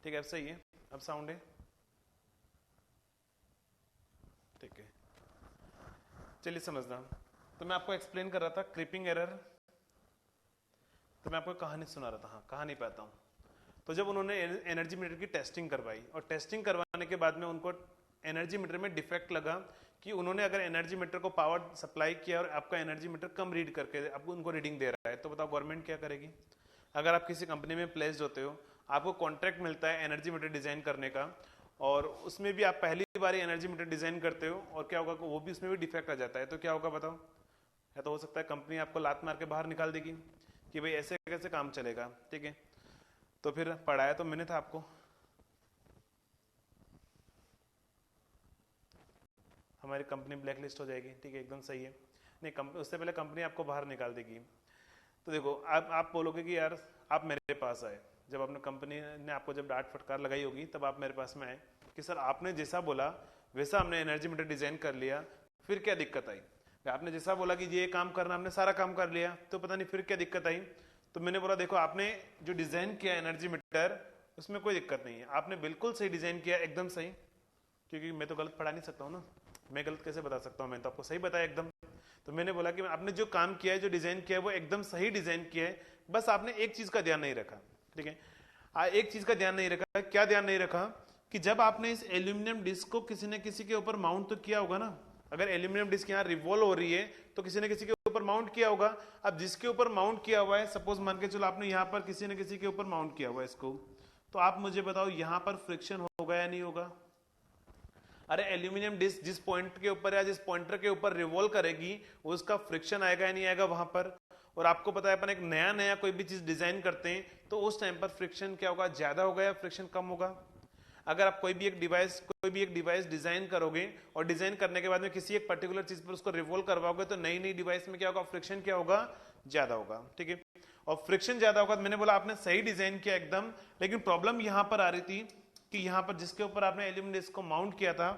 ठीक है, अब सही है, अब साउंड है, ठीक है। चलिए समझना, तो मैं आपको एक्सप्लेन कर रहा था क्रीपिंग एरर, तो मैं आपको कहानी सुना रहा था, हाँ कहानी पे आता हूँ। तो जब उन्होंने एनर्जी मीटर की टेस्टिंग करवाई और टेस्टिंग करवाने के बाद में उनको एनर्जी मीटर में डिफेक्ट लगा कि उन्होंने अगर एनर्जी मीटर को पावर सप्लाई किया और आपका एनर्जी मीटर कम रीड करके आपको उनको रीडिंग दे रहा है, तो बताओ गवर्नमेंट क्या करेगी? अगर आप किसी कंपनी में प्लेस्ड होते हो, आपको कॉन्ट्रैक्ट मिलता है एनर्जी मीटर डिजाइन करने का, और उसमें भी आप पहली बार एनर्जी मीटर डिजाइन करते हो और क्या होगा, वो भी उसमें भी डिफेक्ट आ जाता है, तो क्या होगा बताओ? या तो हो सकता है कंपनी आपको लात मार के बाहर निकाल देगी कि भाई ऐसे कैसे काम चलेगा, ठीक है। तो फिर पढ़ाया तो मैंने था आपको, हमारी कंपनी ब्लैक लिस्ट हो जाएगी, ठीक है, एकदम सही है। नहीं, उससे पहले कंपनी आपको बाहर निकाल देगी। तो देखो आप बोलोगे कि यार आप मेरे पास आए, जब अपने कंपनी ने आपको जब डांट फटकार लगाई होगी तब आप मेरे पास में आए कि सर आपने जैसा बोला वैसा हमने एनर्जी मीटर डिजाइन कर लिया, फिर क्या दिक्कत आई? आपने जैसा बोला कि ये काम करना, हमने सारा काम कर लिया, तो पता नहीं फिर क्या दिक्कत आई। तो मैंने बोला देखो आपने जो डिजाइन किया एनर्जी मीटर उसमें कोई दिक्कत नहीं है, आपने बिल्कुल सही डिजाइन किया, एकदम सही, क्योंकि मैं तो गलत पढ़ा नहीं सकता हूँ ना, मैं गलत कैसे बता सकता हूँ, मैंने तो आपको सही बताया एकदम। तो मैंने बोला कि आपने जो काम किया है, जो डिजाइन किया है वो एकदम सही डिजाइन किया है, बस आपने एक चीज का ध्यान नहीं रखा, ठीक है। एक चीज का ध्यान नहीं रखा, क्या ध्यान नहीं रखा? कि जब आपने इस एल्यूमिनियम डिस्क को किसी न किसी के ऊपर माउंट तो किया होगा ना, अगर एल्यूमिनियम डिस्क यहाँ रिवॉल्व हो रही है तो किसी न किसी के ऊपर माउंट किया होगा। अब जिसके ऊपर माउंट किया हुआ है, सपोज मान के चलो आपने यहाँ पर किसी न किसी के ऊपर माउंट किया हुआ है इसको, तो आप मुझे बताओ यहाँ पर फ्रिक्शन होगा या नहीं होगा? अरे एल्यूमिनियम डिस्क जिस पॉइंट के ऊपर या जिस पॉइंटर के ऊपर रिवॉल्व करेगी उसका फ्रिक्शन आएगा या नहीं आएगा वहां पर? और आपको पता है अपन एक नया नया कोई भी चीज डिजाइन करते हैं तो उस टाइम पर फ्रिक्शन क्या होगा, ज्यादा होगा या फ्रिक्शन कम होगा? अगर आप कोई भी एक डिवाइस डिजाइन करोगे और डिजाइन करने के बाद में किसी एक पर्टिकुलर चीज पर उसको रिवॉल्व करवाओगे तो नई नई डिवाइस में क्या होगा, फ्रिक्शन क्या होगा, ज्यादा होगा, ठीक है। और फ्रिक्शन ज्यादा होगा, तो मैंने बोला आपने सही डिजाइन किया एकदम, लेकिन प्रॉब्लम यहां पर आ रही थी कि यहां पर जिसके ऊपर आपने एल्यूमिनियम डिस्क को माउंट किया था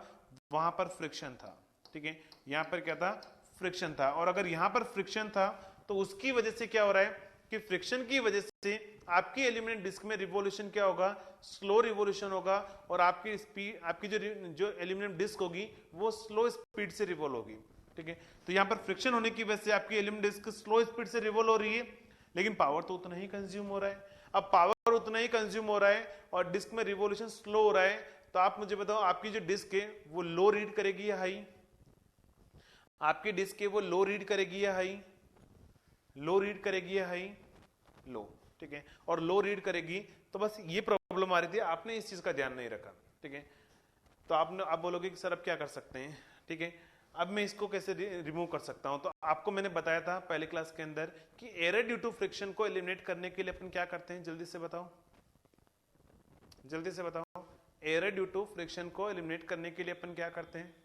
वहां पर फ्रिक्शन था, ठीक है, यहां पर क्या था, फ्रिक्शन था। और अगर यहां पर फ्रिक्शन था तो उसकी वजह से क्या हो रहा है कि फ्रिक्शन की वजह से आपकी एल्यूमिनियम डिस्क में रिवॉल्यूशन क्या होगा, स्लो रिवॉल्यूशन होगा, और आपकी स्पीड, आपकी जो एल्यूमिनियम डिस्क होगी वो स्लो स्पीड से रिवॉल्व होगी, ठीक है। तो यहां पर फ्रिक्शन होने की वजह से आपकी एल्यूमिनियम डिस्क स्लो स्पीड से रिवॉल्व हो रही है, लेकिन पावर तो उतना ही कंज्यूम हो रहा है। अब पावर उतना ही कंज्यूम हो रहा है और डिस्क में रिवॉल्यूशन स्लो हो रहा है, तो आप मुझे बताओ आपकी जो डिस्क है वो लो रीड करेगी या हाई? आपकी डिस्क है वो लो रीड करेगी या हाई? लो रीड करेगी या हाई? लो, ठीक है। और लो रीड करेगी, तो बस ये प्रॉब्लम आ रही थी, आपने इस चीज का ध्यान नहीं रखा, ठीक है। तो आप बोलोगे कि सर अब क्या कर सकते हैं, ठीक है। अब मैं इसको कैसे रिमूव कर सकता हूं? तो आपको मैंने बताया था पहले क्लास के अंदर कि एरर ड्यू टू फ्रिक्शन को एलिमिनेट करने के लिए अपन क्या करते हैं, जल्दी से बताओ, जल्दी से बताओ। एरर ड्यू टू फ्रिक्शन को एलिमिनेट करने के लिए अपन क्या करते हैं?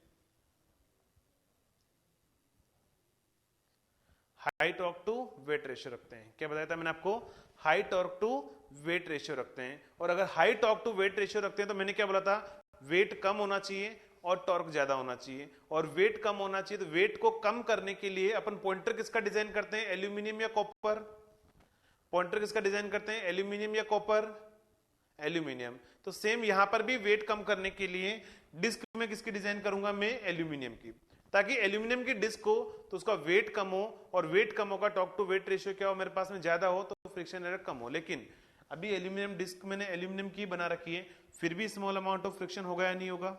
High torque to weight ratio रखते हैं। क्या बताया था मैंने आपको? High torque to weight ratio रखते हैं। और अगर high torque to weight ratio रखते हैं तो मैंने क्या बोला था, वेट कम होना चाहिए और टॉर्क ज्यादा होना चाहिए। और वेट कम होना चाहिए, तो वेट को कम करने के लिए अपन पॉइंटर किसका डिजाइन करते हैं, एल्यूमिनियम या कॉपर? पॉइंटर किसका डिजाइन करते हैं, एल्यूमिनियम या कॉपर? एल्यूमिनियम। तो सेम यहां पर भी वेट कम करने के लिए डिस्क में किसकी डिजाइन करूंगा मैं, एल्यूमिनियम की, ताकि एल्यूमिनियम की डिस्क हो तो उसका वेट कम हो, और वेट कम होगा टॉर्क टू वेट रेशियो क्या हो मेरे पास में, ज्यादा हो, तो फ्रिक्शन एरर कम हो। लेकिन अभी एल्यूमिनियम डिस्क मैंने एल्यूमिनियम की बना रखी है, फिर भी स्मॉल अमाउंट ऑफ फ्रिक्शन होगा या नहीं होगा?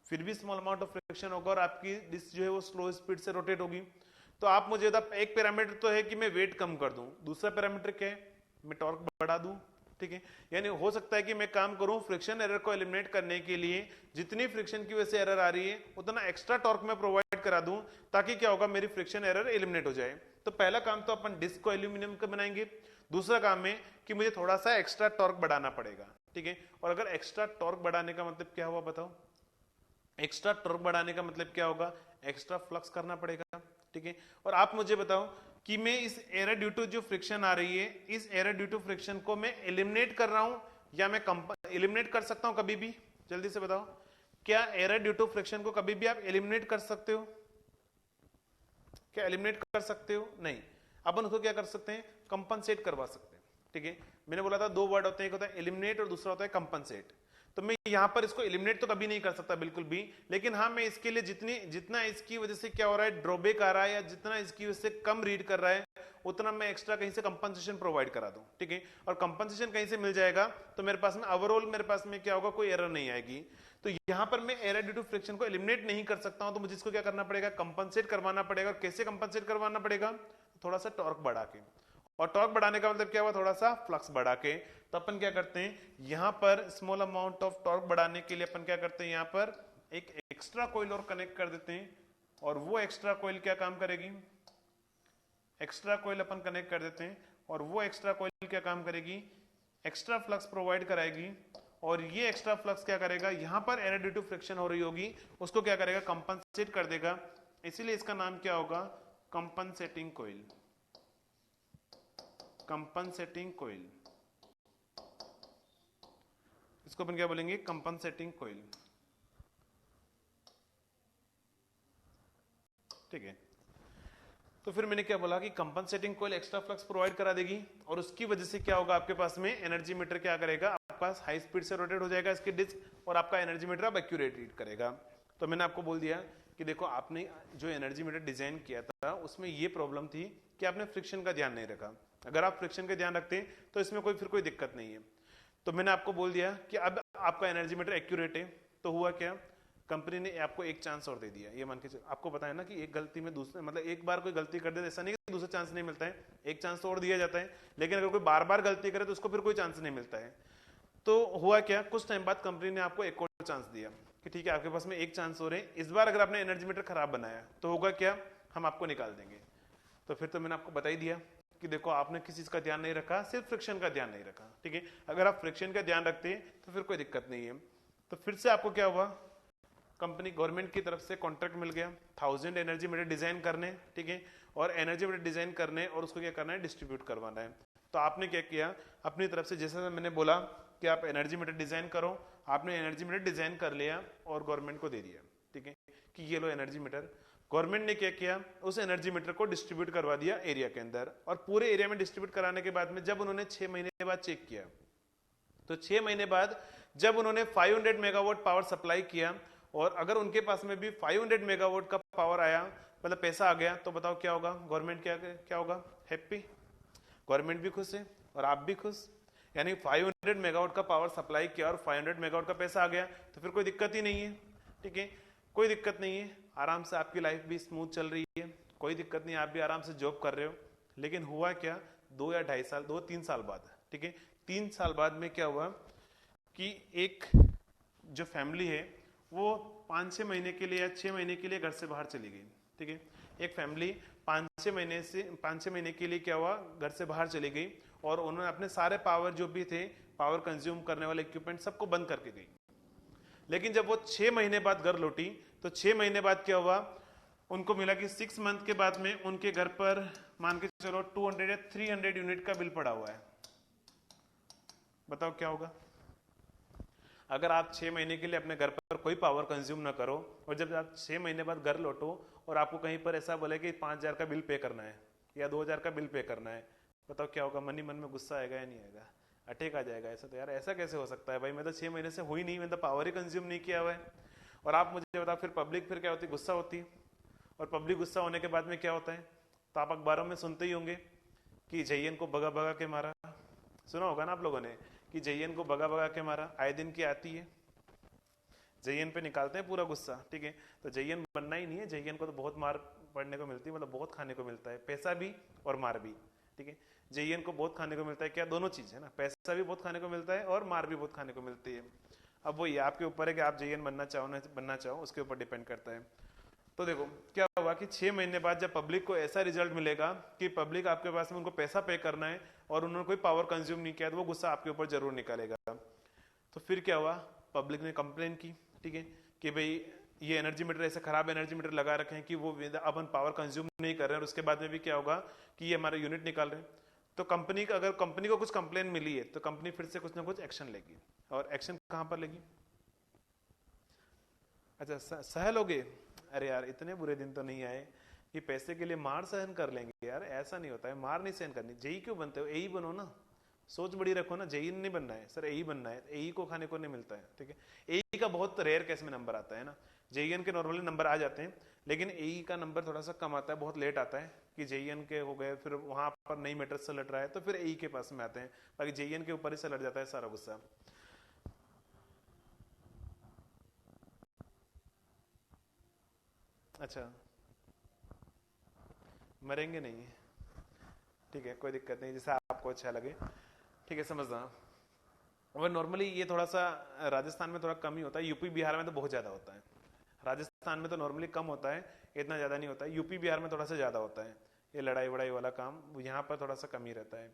फिर भी स्मॉल अमाउंट ऑफ फ्रिक्शन होगा और आपकी डिस्क जो है वो स्लो स्पीड से रोटेट होगी। तो आप मुझे बता, एक पैरामीटर तो है कि मैं वेट कम कर दूं, दूसरा पैरामीटर क्या है, मैं टॉर्क बढ़ा दूं, ठीक है। यानी हो सकता है कि मैं काम करूं फ्रिक्शन एरर को एलिमिनेट करने के लिए, जितनी फ्रिक्शन की वजह से एरर आ रही है उतना एक्स्ट्रा टॉर्क में प्रोवाइड करा दूं, ताकि क्या होगा, मेरी फ्रिक्शन एरर एलिमिनेट हो जाए। तो पहला काम तो अपन डिस्क को एल्यूमिनियम का बनाएंगे, दूसरा काम है कि मुझे थोड़ा सा एक्स्ट्रा टॉर्क बढ़ाना पड़ेगा, ठीक है। और अगर एक्स्ट्रा टॉर्क बढ़ाने का मतलब क्या हुआ बताओ, एक्स्ट्रा टॉर्क बढ़ाने का मतलब क्या होगा, एक्स्ट्रा फ्लक्स करना पड़ेगा, ठीक है। और आप मुझे बताओ कि मैं इस एरर ड्यू टू जो फ्रिक्शन आ रही है, इस एरर ड्यू टू फ्रिक्शन को मैं एलिमिनेट कर रहा हूं या मैं एलिमिनेट कर सकता हूं कभी भी? जल्दी से बताओ, क्या एरर ड्यू टू फ्रिक्शन को कभी भी आप एलिमिनेट कर सकते हो? क्या एलिमिनेट कर सकते हो? नहीं। अपन उसको क्या कर सकते हैं, कंपनसेट करवा सकते हैं, ठीक है। मैंने बोला था दो वर्ड होते हैं, एक होता है एलिमिनेट और दूसरा होता है कंपनसेट। तो मैं यहां पर इसको एलिमिनेट तो कभी नहीं कर सकता बिल्कुल भी, लेकिन हाँ मैं इसके लिए जितना इसकी वजह से क्या हो रहा है ड्रॉबैक आ रहा है या जितना इसकी वजह से कम रीड कर रहा है उतना मैं एक्स्ट्रा कहीं से कंपनसेशन प्रोवाइड करा दूं, ठीक है। और कंपनसेशन कहीं से मिल जाएगा तो मेरे पास में ओवरऑल मेरे पास में क्या होगा, कोई एरर नहीं आएगी। तो यहां पर मैं एरर ड्यू टू फ्रिक्शन को एलिमिनेट नहीं कर सकता हूं, तो मुझे इसको क्या करना पड़ेगा, कंपनसेट करवाना पड़ेगा। और कैसे कंपनसेट करवाना पड़ेगा, थोड़ा सा टॉर्क बढ़ा के। और टॉर्क बढ़ाने का मतलब क्या हुआ, थोड़ा सा फ्लक्स बढ़ा के। तो अपन क्या करते हैं, यहां पर स्मॉल अमाउंट ऑफ टॉर्क बढ़ाने के लिए अपन क्या करते हैं, यहां पर एक एक्स्ट्रा कॉइल और कनेक्ट कर देते हैं। और वो एक्स्ट्रा कॉइल क्या काम करेगी, एक्स्ट्रा कॉइल अपन कनेक्ट कर देते हैं और वो एक्स्ट्रा कॉइल क्या काम करेगी, एक्स्ट्रा फ्लक्स प्रोवाइड कराएगी। और ये एक्स्ट्रा फ्लक्स क्या करेगा, यहां पर एरर ड्यू टू फ्रिक्शन हो रही होगी उसको क्या करेगा, कंपनसेट कर देगा। इसीलिए इसका नाम क्या होगा, कंपनसेटिंग कॉइल, कंपनसेटिंग कॉइल। इसको अपन क्या बोलेंगे, कंपनसेटिंग कॉइल, ठीक है। तो फिर मैंने क्या बोला कि compensating coil extra flux provide करा देगी और उसकी वजह से क्या होगा, आपके पास में एनर्जी मीटर क्या करेगा, आपके पास हाई स्पीड से रोटेट हो जाएगा इसकी डिस्क और आपका एनर्जी मीटर अब एक्यूरेट रीड करेगा। तो मैंने आपको बोल दिया कि देखो आपने जो एनर्जी मीटर डिजाइन किया था उसमें ये प्रॉब्लम थी कि आपने फ्रिक्शन का ध्यान नहीं रखा। अगर आप फ्रिक्शन का ध्यान रखते हैं तो इसमें फिर कोई दिक्कत नहीं है। तो मैंने आपको बोल दिया कि अब आपका एनर्जी मीटर एक्यूरेट है। तो हुआ क्या, कंपनी ने आपको एक चांस और दे दिया। ये मान के आपको बताया ना कि एक गलती में दूसरे मतलब एक बार कोई गलती कर दे ऐसा नहीं कि दूसरा चांस नहीं मिलता है, एक चांस तो और दिया जाता है। लेकिन अगर कोई बार बार गलती करे तो उसको फिर कोई चांस नहीं मिलता है। तो हुआ क्या, कुछ टाइम बाद कंपनी ने आपको एक और चांस दिया कि ठीक है आपके पास में एक चांस हो रहे, इस बार अगर आपने एनर्जी मीटर खराब बनाया तो होगा क्या, हम आपको निकाल देंगे। तो फिर तो मैंने आपको बता ही दिया कि देखो आपने किसी चीज का ध्यान नहीं रखा, सिर्फ फ्रिक्शन का ध्यान नहीं रखा, ठीक है। अगर आप फ्रिक्शन का ध्यान रखते तो फिर कोई दिक्कत नहीं है। तो फिर से आपको क्या हुआ, कंपनी गवर्नमेंट की तरफ से कॉन्ट्रैक्ट मिल गया 1000 एनर्जी मीटर डिजाइन करने, ठीक है। और एनर्जी मीटर डिजाइन करने और उसको क्या करना है, डिस्ट्रीब्यूट करवाना है। तो आपने क्या किया अपनी तरफ से, जैसा मैंने बोला कि आप एनर्जी मीटर डिजाइन करो, आपने एनर्जी मीटर डिजाइन कर लिया और गवर्नमेंट को दे दिया, ठीक है, कि ये लो एनर्जी मीटर। गवर्नमेंट ने क्या किया, उस एनर्जी मीटर को डिस्ट्रीब्यूट करवा दिया एरिया के अंदर। और पूरे एरिया में डिस्ट्रीब्यूट कराने के बाद में जब उन्होंने 6 महीने बाद चेक किया, तो 6 महीने बाद जब उन्होंने 500 मेगावाट पावर सप्लाई किया और अगर उनके पास में भी 500 मेगावाट का पावर आया, मतलब पैसा आ गया, तो बताओ क्या होगा, गवर्नमेंट क्या होगा, हैप्पी, गवर्नमेंट भी खुश है और आप भी खुश। यानी 500 मेगावाट का पावर सप्लाई किया और 500 मेगावाट का पैसा आ गया, तो फिर कोई दिक्कत ही नहीं है, ठीक है, कोई दिक्कत नहीं है, आराम से आपकी लाइफ भी स्मूथ चल रही है, कोई दिक्कत नहीं, आप भी आराम से जॉब कर रहे हो। लेकिन हुआ क्या, 2 या 2.5 साल 2-3 साल बाद, ठीक है, 3 साल बाद में क्या हुआ कि एक जो फैमिली है वो 5-6 महीने के लिए या 6 महीने के लिए घर से बाहर चली गई, ठीक है। एक फैमिली 5-6 महीने के लिए क्या हुआ, घर से बाहर चली गई और उन्होंने अपने सारे पावर जो भी थे, पावर कंज्यूम करने वाले इक्विपमेंट सबको बंद करके गई। लेकिन जब वो 6 महीने बाद घर लौटी तो 6 महीने बाद क्या हुआ, उनको मिला कि 6 मंथ के बाद में उनके घर पर मान के चलो 200 या 300 यूनिट का बिल पड़ा हुआ है। बताओ क्या होगा, अगर आप 6 महीने के लिए अपने घर पर कोई पावर कंज्यूम ना करो और जब आप 6 महीने बाद घर लौटो और आपको कहीं पर ऐसा बोले कि 5000 का बिल पे करना है या 2000 का बिल पे करना है, बताओ क्या होगा, मन ही मन में गुस्सा आएगा या नहीं आएगा, अटैक आ जाएगा। ऐसा तो यार ऐसा कैसे हो सकता है भाई, मैं तो 6 महीने से हुई नहीं, मैंने तो पावर ही कंज्यूम नहीं किया हुआ है। और आप मुझे बताओ फिर पब्लिक फिर क्या होती है, गुस्सा होती है। और पब्लिक गुस्सा होने के बाद में क्या होता है, तो आप अखबारों में सुनते ही होंगे कि जयन को भगा भगा के मारा, सुना होगा ना आप लोगों ने कि जयन को भगा भगा के मारा, आए दिन की आती है, जयन पे निकालते हैं पूरा गुस्सा, ठीक है। तो जयन बनना ही नहीं है, जयन को तो बहुत मार पड़ने को मिलती है, मतलब बहुत खाने को मिलता है, पैसा भी और मार भी, ठीक है। जयन को बहुत खाने को मिलता है, क्या दोनों चीज है ना, पैसा भी बहुत खाने को मिलता है और मार भी बहुत खाने को मिलती है। अब वो ये आपके ऊपर है कि आप जयन बनना चाहो ना बनना चाहो, उसके ऊपर डिपेंड करता है। तो देखो क्या हुआ कि 6 महीने बाद जब पब्लिक को ऐसा रिजल्ट मिलेगा कि पब्लिक आपके पास में उनको पैसा पे करना है और उन्होंने कोई पावर कंज्यूम नहीं किया, तो वो गुस्सा आपके ऊपर जरूर निकालेगा। तो फिर क्या हुआ, पब्लिक ने कंप्लेन की, ठीक है, कि भाई ये एनर्जी मीटर ऐसे खराब एनर्जी मीटर लगा रखे हैं कि वो अपन पावर कंज्यूम नहीं कर रहे हैं, और उसके बाद में भी क्या होगा कि ये हमारे यूनिट निकाल रहे हैं। तो कंपनी का अगर कंपनी को कुछ कंप्लेन मिली है तो कंपनी फिर से कुछ ना कुछ एक्शन लेगी। और एक्शन कहां पर लेगी, अच्छा सह लोगे, अरे यार इतने बुरे दिन तो नहीं आए कि पैसे के लिए मार सहन कर लेंगे यार, ऐसा नहीं होता है, मार नहीं सहन करनी। जेई क्यों बनते हो, एई बनो ना, सोच बड़ी रखो ना, जेई नहीं बनना है सर, एई बनना है, एई को खाने को नहीं मिलता है, ठीक है। एई का बहुत रेयर केस में नंबर आता है ना, जेईएन के नॉर्मली नंबर आ जाते हैं, लेकिन एई का नंबर थोड़ा सा कम आता है, बहुत लेट आता है, कि जेईएन के हो गए, फिर वहां पर नई मैटर से लड़ रहा है तो फिर एई के पास में आते हैं, बाकी जेईएन के ऊपर ही से लड़ जाता है सारा गुस्सा। अच्छा, मरेंगे नहीं, ठीक है, कोई दिक्कत नहीं, जैसा आपको अच्छा लगे, ठीक है, समझना। और नॉर्मली ये थोड़ा सा राजस्थान में थोड़ा कम ही होता है, यूपी बिहार में तो बहुत ज्यादा होता है, राजस्थान में तो नॉर्मली कम होता है, इतना ज्यादा नहीं होता है, यूपी बिहार में थोड़ा सा ज्यादा होता है ये लड़ाई वड़ाई वाला काम, यहाँ पर थोड़ा सा कम ही रहता है,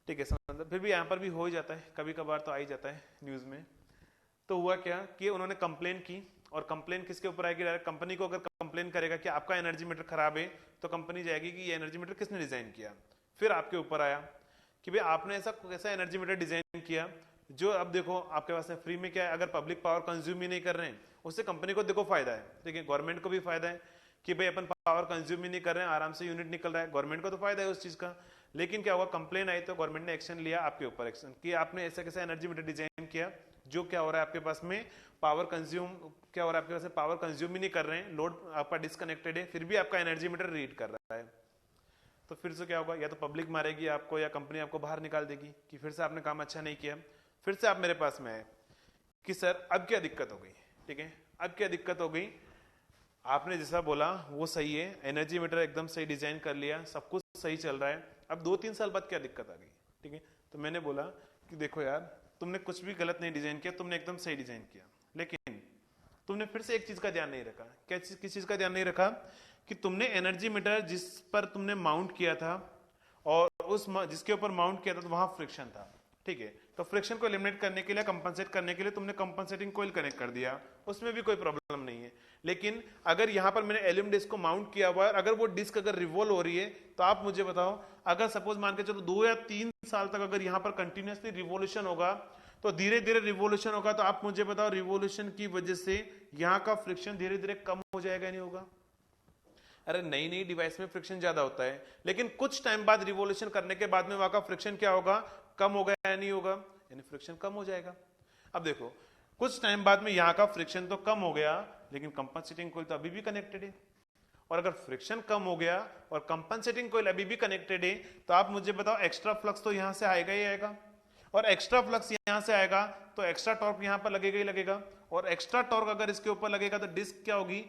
ठीक है, समझ। फिर भी यहाँ पर भी हो ही जाता है, कभी कभार तो आ ही जाता है न्यूज में। तो हुआ क्या कि उन्होंने कंप्लेन की, और कंप्लेन किसके ऊपर आएगी, डायरेक्ट कंपनी को अगर कंप्लेन करेगा कि आपका एनर्जी मीटर खराब है, तो कंपनी जाएगी कि ये एनर्जी मीटर किसने डिजाइन किया। फिर आपके ऊपर आया कि भाई आपने ऐसा कैसा एनर्जी मीटर डिजाइन किया जो, अब देखो आपके पास फ्री में क्या है, अगर पब्लिक पावर कंज्यूम ही नहीं कर रहे हैं, उससे कंपनी को देखो फायदा है, ठीक है, गवर्नमेंट को भी फायदा है कि भाई अपन पावर कंज्यूम ही नहीं कर रहे हैं, आराम से यूनिट निकल रहा है, गवर्नमेंट को तो फायदा है उस चीज का। लेकिन क्या हुआ, कंप्लेन आई तो गवर्नमेंट ने एक्शन लिया आपके ऊपर, एक्शन कि आपने ऐसा कैसा एनर्जी मीटर डिजाइन किया जो क्या हो रहा है आपके पास में पावर कंज्यूम, क्या हो रहा है आपके पास में पावर कंज्यूम ही नहीं कर रहे हैं, लोड आपका डिस्कनेक्टेड है, फिर भी आपका एनर्जी मीटर रीड कर रहा है। तो फिर से क्या होगा, या तो पब्लिक मारेगी आपको, या कंपनी आपको बाहर निकाल देगी कि फिर से आपने काम अच्छा नहीं किया। फिर से आप मेरे पास में आए कि सर अब क्या दिक्कत हो गई, ठीक है, अब क्या दिक्कत हो गई, आपने जैसा बोला वो सही है, एनर्जी मीटर एकदम सही डिजाइन कर लिया, सब कुछ सही चल रहा है, अब 2-3 साल बाद क्या दिक्कत आ गई, ठीक है। तो मैंने बोला कि देखो यार, तुमने कुछ भी गलत नहीं डिजाइन किया, तुमने एकदम सही डिजाइन किया, लेकिन तुमने फिर से एक चीज का ध्यान नहीं रखा। क्या चीज, किस चीज का ध्यान नहीं रखा, कि तुमने एनर्जी मीटर जिस पर तुमने माउंट किया था, और उस जिसके ऊपर माउंट किया था, तो वहां फ्रिक्शन था, ठीक है। तो फ्रिक्शन को एलिमिनेट करने के लिए, कंपनसेट करने के लिए तुमने कंपनसेटिंग कोयल कनेक्ट कर दिया, उसमें भी कोई प्रॉब्लम नहीं है। लेकिन अगर यहां पर मैंने एल्यूमिनियम डिस्क को माउंट किया हुआ है, अगर वो डिस्क अगर रिवॉल्व हो रही है, तो आप मुझे बताओ, अगर सपोज मान के चलो 2 या 3 साल तक अगर यहां पर कंटिन्यूसली रिवोल्यूशन होगा, तो धीरे धीरे रिवोल्यूशन होगा, तो आप मुझे बताओ रिवोल्यूशन की वजह से यहां का फ्रिक्शन धीरे धीरे कम हो जाएगा, नहीं होगा। अरे नई नई डिवाइस में फ्रिक्शन ज्यादा होता है, लेकिन कुछ टाइम बाद रिवोल्यूशन करने के बाद में वहां का फ्रिक्शन क्या होगा, कम होगा या नहीं होगा, यानी फ्रिक्शन कम हो जाएगा। अब देखो, कुछ टाइम बाद में यहां का फ्रिक्शन तो कम हो गया, लेकिन कंपनसेटिंग कॉइल तो अभी भी कनेक्टेड है, और अगर फ्रिक्शन कम हो गया और कंपनसेटिंग कॉइल अभी भी कनेक्टेड है, तो आप मुझे बताओ एक्स्ट्रा फ्लक्स तो यहां से आएगा ही आएगा, और एक्स्ट्रा फ्लक्स यहां से आएगा तो एक्स्ट्रा टॉर्क यहां पर लगेगा ही लगेगा, और एक्स्ट्रा टॉर्क अगर इसके ऊपर लगेगा तो डिस्क क्या होगी,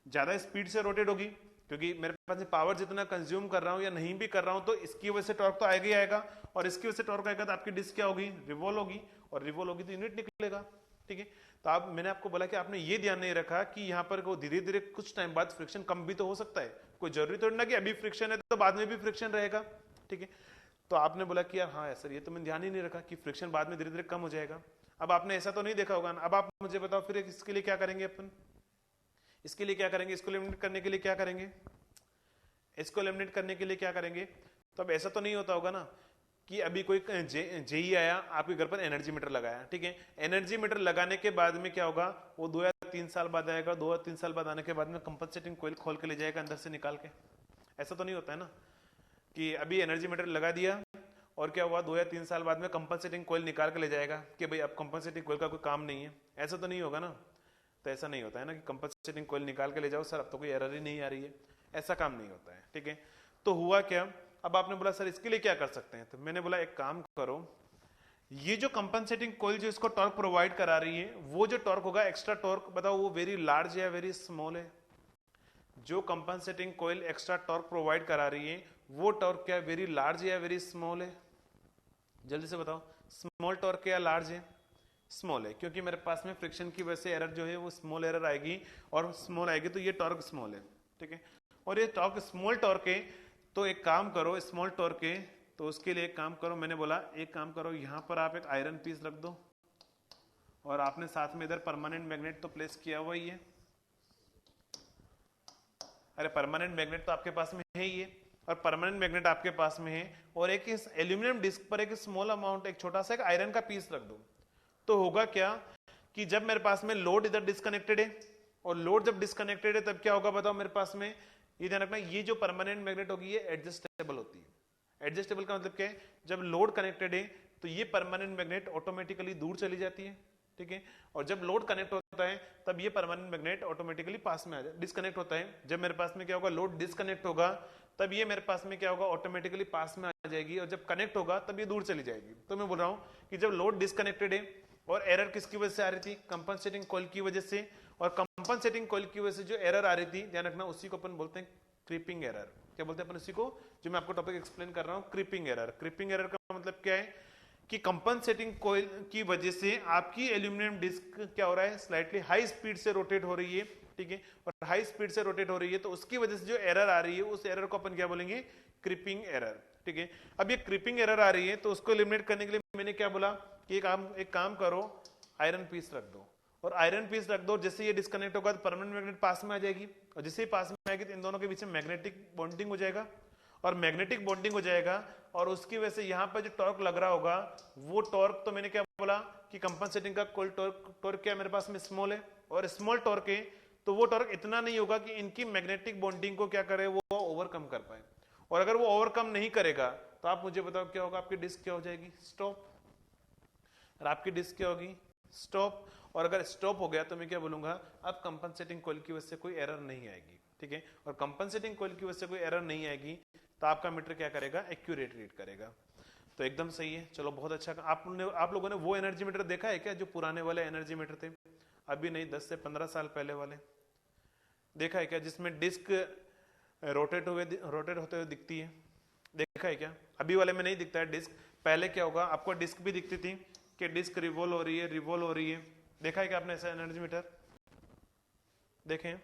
ज्यादा स्पीड से रोटेट होगी, क्योंकि मेरे पास पावर जितना कंज्यूम कर रहा हूं या नहीं भी कर रहा हूं, तो इसकी वजह से टॉर्क तो आएगा ही आएगा, और इसकी वजह से टॉर्क आएगा तो आपकी डिस्क क्या होगी, रिवॉल्व होगी, और रिवॉल्व होगी तो यूनिट निकलेगा, ठीक है। तो आप, मैंने आपको बोला कि आपने ये ध्यान नहीं रखा कि यहाँ पर वो धीरे धीरे कुछ टाइम बाद फ्रिक्शन कम भी तो हो सकता है, कोई जरूरी थोड़ी ना कि अभी फ्रिक्शन है तो बाद में भी फ्रिक्शन रहेगा, ठीक है। तो आपने बोला कि यार हाँ सर, ये तो मैंने ध्यान ही नहीं रखा कि फ्रिक्शन बाद में धीरे धीरे कम हो जाएगा। अब आपने ऐसा तो नहीं देखा होगा ना, अब आप मुझे बताओ फिर इसके लिए क्या करेंगे अपन, इसके लिए क्या करेंगे, इसको एलिमिनेट करने के लिए क्या करेंगे, इसको एलिमिनेट करने के लिए क्या करेंगे। तो अब ऐसा तो नहीं होता होगा ना कि अभी कोई जेई आया, आपके घर पर एनर्जी मीटर लगाया, ठीक है, एनर्जी मीटर लगाने के बाद में क्या होगा, वो 2 या 3 साल बाद आएगा, 2 या 3 साल बाद आने के बाद में कंपनसेटिंग कॉइल खोल के ले जाएगा अंदर से निकाल के। ऐसा तो नहीं होता है ना कि अभी एनर्जी मीटर लगा दिया और क्या हुआ, 2 या 3 साल बाद में कंपनसेटिंग कॉइल निकाल के ले जाएगा कि भाई अब कंपनसेटिंग कॉइल का कोई काम नहीं है, ऐसा तो नहीं होगा ना। तो ऐसा नहीं होता है ना कि कंपनसेटिंग कॉइल निकाल के ले जाओ सर, अब तो कोई एरर ही नहीं आ रही है, ऐसा काम नहीं होता है, ठीक है। तो हुआ क्या, अब आपने बोला सर इसके लिए क्या कर सकते हैं, तो मैंने बोला एक काम करो, ये जो कंपनसेटिंग कॉइल जो इसको टॉर्क प्रोवाइड करा रही है, वो जो टॉर्क होगा एक्स्ट्रा टॉर्क, बताओ वो वेरी लार्ज है वेरी स्मॉल है, जो compensating coil extra torque provide करा रही है वो टॉर्क क्या वेरी लार्ज है या वेरी स्मॉल है, जल्दी से बताओ, स्मॉल टॉर्क या लार्ज है, स्मॉल है, क्योंकि मेरे पास में फ्रिक्शन की वजह से एरर जो है वो स्मॉल एरर आएगी, और स्मॉल आएगी तो ये टॉर्क स्मॉल है, ठीक है। और ये टॉर्क स्मॉल टॉर्क है, तो एक काम करो, स्मॉल टॉर्क है तो उसके लिए एक काम करो, मैंने बोला एक काम करो, यहां पर आप एक आयरन पीस रख दो, और आपने साथ में इधर परमानेंट मैग्नेट तो प्लेस किया हुआ ही है, अरे परमानेंट मैग्नेट तो आपके पास में है ही है, और परमानेंट मैग्नेट आपके पास में है, और एक इस एल्यूमिनियम डिस्क पर एक स्मॉल अमाउंट, एक छोटा सा एक आयरन का पीस रख दो, तो होगा क्या कि जब मेरे पास में लोड इधर डिस्कनेक्टेड है, और लोड जब डिस्कनेक्टेड है तब क्या होगा बताओ, मेरे पास में ये ध्यान रखना, ये जो परमानेंट मैग्नेट होगी ये एडजस्टेबल होती है, एडजस्टेबल का मतलब क्या है, जब लोड कनेक्टेड है तो ये परमानेंट मैग्नेट ऑटोमेटिकली दूर चली जाती है, ठीक है, और जब लोड कनेक्ट होता है तब ये परमानेंट मैग्नेट ऑटोमेटिकली पास में आ जाए, डिस्कनेक्ट होता है, जब मेरे पास में क्या होगा, लोड डिस्कनेक्ट होगा तब ये मेरे पास में क्या होगा, ऑटोमेटिकली पास में आ जाएगी, और जब कनेक्ट होगा तब ये दूर चली जाएगी। तो मैं बोल रहा हूं कि जब लोड डिस्कनेक्टेड है और एरर किसकी वजह से आ रही थी, कंपनसेटिंग कॉइल की वजह से, और कंपनसेटिंग कॉइल की वजह से जो एरर आ रही थी, ध्यान रखना, उसी को अपन बोलते हैं क्रीपिंग एरर। क्या बोलते हैं अपन उसी को, जो मैं आपको टॉपिक एक्सप्लेन कर रहा हूं, क्रीपिंग एरर। क्रीपिंग एरर का मतलब क्या है कि कंपनसेटिंग कॉइल की वजह से आपकी एल्यूमिनियम डिस्क क्या हो रहा है, स्लाइटली हाई स्पीड से रोटेट हो रही है, ठीक है, और हाई स्पीड से रोटेट हो रही है, तो उसकी वजह से जो एरर आ रही है उस एरर को अपन क्या बोलेंगे, क्रीपिंग एरर, ठीक है। अब ये क्रीपिंग एरर आ रही है तो उसको एलिमिनेट करने के लिए मैंने क्या बोला कि एक काम करो, आयरन पीस रख दो, और आयरन पीस रख दो, जैसे ये डिस्कनेक्ट होगा तो परमानेंट मैग्नेट पास में आ जाएगी, और जैसे ही पास में आएगी तो इन दोनों के बीच में मैग्नेटिक बॉन्डिंग हो जाएगा, और मैग्नेटिक बॉन्डिंग हो जाएगा, और उसकी वजह से यहाँ पर जो टॉर्क लग रहा होगा वो टॉर्क, तो मैंने क्या बोला कि कंपनसेटिंग का कोई टॉर्क क्या मेरे पास में स्मॉल है, और स्मॉल टॉर्क है तो वो टॉर्क इतना नहीं होगा कि इनकी मैग्नेटिक बॉन्डिंग को क्या करे, वो ओवरकम कर पाए, और अगर वो ओवरकम नहीं करेगा तो आप मुझे बताओ क्या होगा, आपकी डिस्क क्या हो जाएगी, स्टॉप, और आपकी डिस्क क्या होगी, स्टॉप, और अगर स्टॉप हो गया तो मैं क्या बोलूंगा, अब कंपनसेटिंग कॉइल की वजह से कोई एरर नहीं आएगी, ठीक है, और कंपनसेटिंग कॉइल की वजह से कोई एरर नहीं आएगी तो आपका मीटर क्या करेगा, एक्यूरेट रीड करेगा। तो एकदम सही है, चलो बहुत अच्छा। आप लोगों ने वो एनर्जी मीटर देखा है क्या जो पुराने वाले एनर्जी मीटर थे, अभी नहीं 10 से 15 साल पहले वाले, देखा है क्या, जिसमें डिस्क रोटेट होते हुए दिखती है, देखा है क्या? अभी वाले में नहीं दिखता है डिस्क, पहले क्या होगा, आपको डिस्क भी दिखती थी कि डिस्क रिवॉल्व हो रही है, देखा है क्या आपने ऐसा एनर्जी मीटर देखें?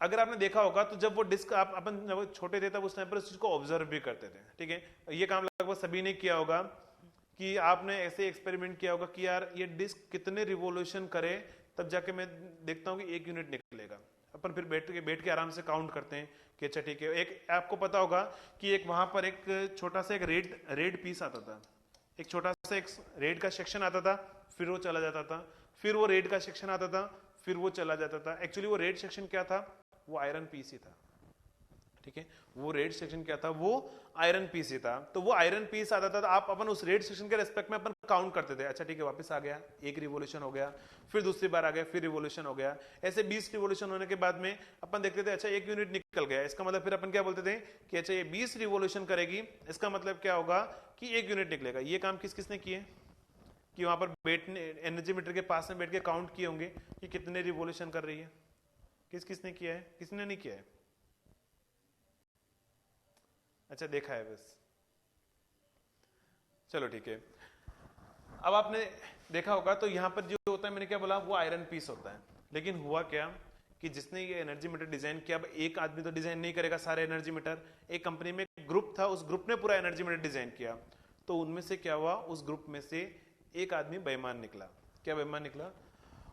अगर आपने देखा होगा तो जब वो डिस्क अपन जब छोटे थे तब उस टाइम पर उस चीज को ऑब्जर्व भी करते थे, ठीक है। ये काम लगभग सभी ने किया होगा कि आपने ऐसे एक्सपेरिमेंट किया होगा कि यार ये डिस्क कितने रिवोल्यूशन करे तब जाके मैं देखता हूँ कि 1 यूनिट निकलेगा। अपन फिर बैठ के आराम से काउंट करते हैं कि अच्छा ठीक है। एक आपको पता होगा कि एक वहां पर एक छोटा सा एक रेड पीस आता था, एक छोटा सा एक रेड का सेक्शन आता था, फिर वो चला जाता था, फिर वो रेड का सेक्शन आता था, फिर वो चला जाता था। एक्चुअली वो रेड सेक्शन क्या था, वो आयरन पीस ही था, ठीक है। वो रेड सेक्शन क्या था, वो आयरन पीस ही था। तो वो आयरन पीस आता था तो आप अपन उस रेड सेक्शन के रेस्पेक्ट में अपन काउंट करते थे, अच्छा ठीक है वापस आ गया, एक रिवोल्यूशन हो गया, फिर दूसरी बार आ गया, फिर रिवोल्यूशन हो गया, ऐसे 20 रिवोल्यूशन होने के बाद में अपन देखते थे अच्छा 1 यूनिट निकल गया, इसका मतलब फिर अपन क्या बोलते थे कि अच्छा ये 20 रिवोल्यूशन करेगी, इसका मतलब क्या होगा कि 1 यूनिट निकलेगा। ये काम किस किसने किए कि वहां पर बैठने एनर्जी मीटर के पास में बैठ के काउंट किए होंगे कि कितने रिवोल्यूशन कर रही है, किस किसने किया है, किसने नहीं किया है? अच्छा देखा है बस, चलो ठीक है। अब आपने देखा होगा तो यहां पर जो होता है, मैंने क्या बोला, वो आयरन पीस होता है। लेकिन हुआ क्या कि जिसने ये एनर्जी मीटर डिजाइन किया, अब एक आदमी तो डिजाइन नहीं करेगा सारे एनर्जी मीटर, एक कंपनी में एक ग्रुप था, उस ग्रुप ने पूरा एनर्जी मीटर डिजाइन किया। तो उनमें से क्या हुआ, उस ग्रुप में से एक आदमी बेईमान निकला। क्या बेईमान निकला?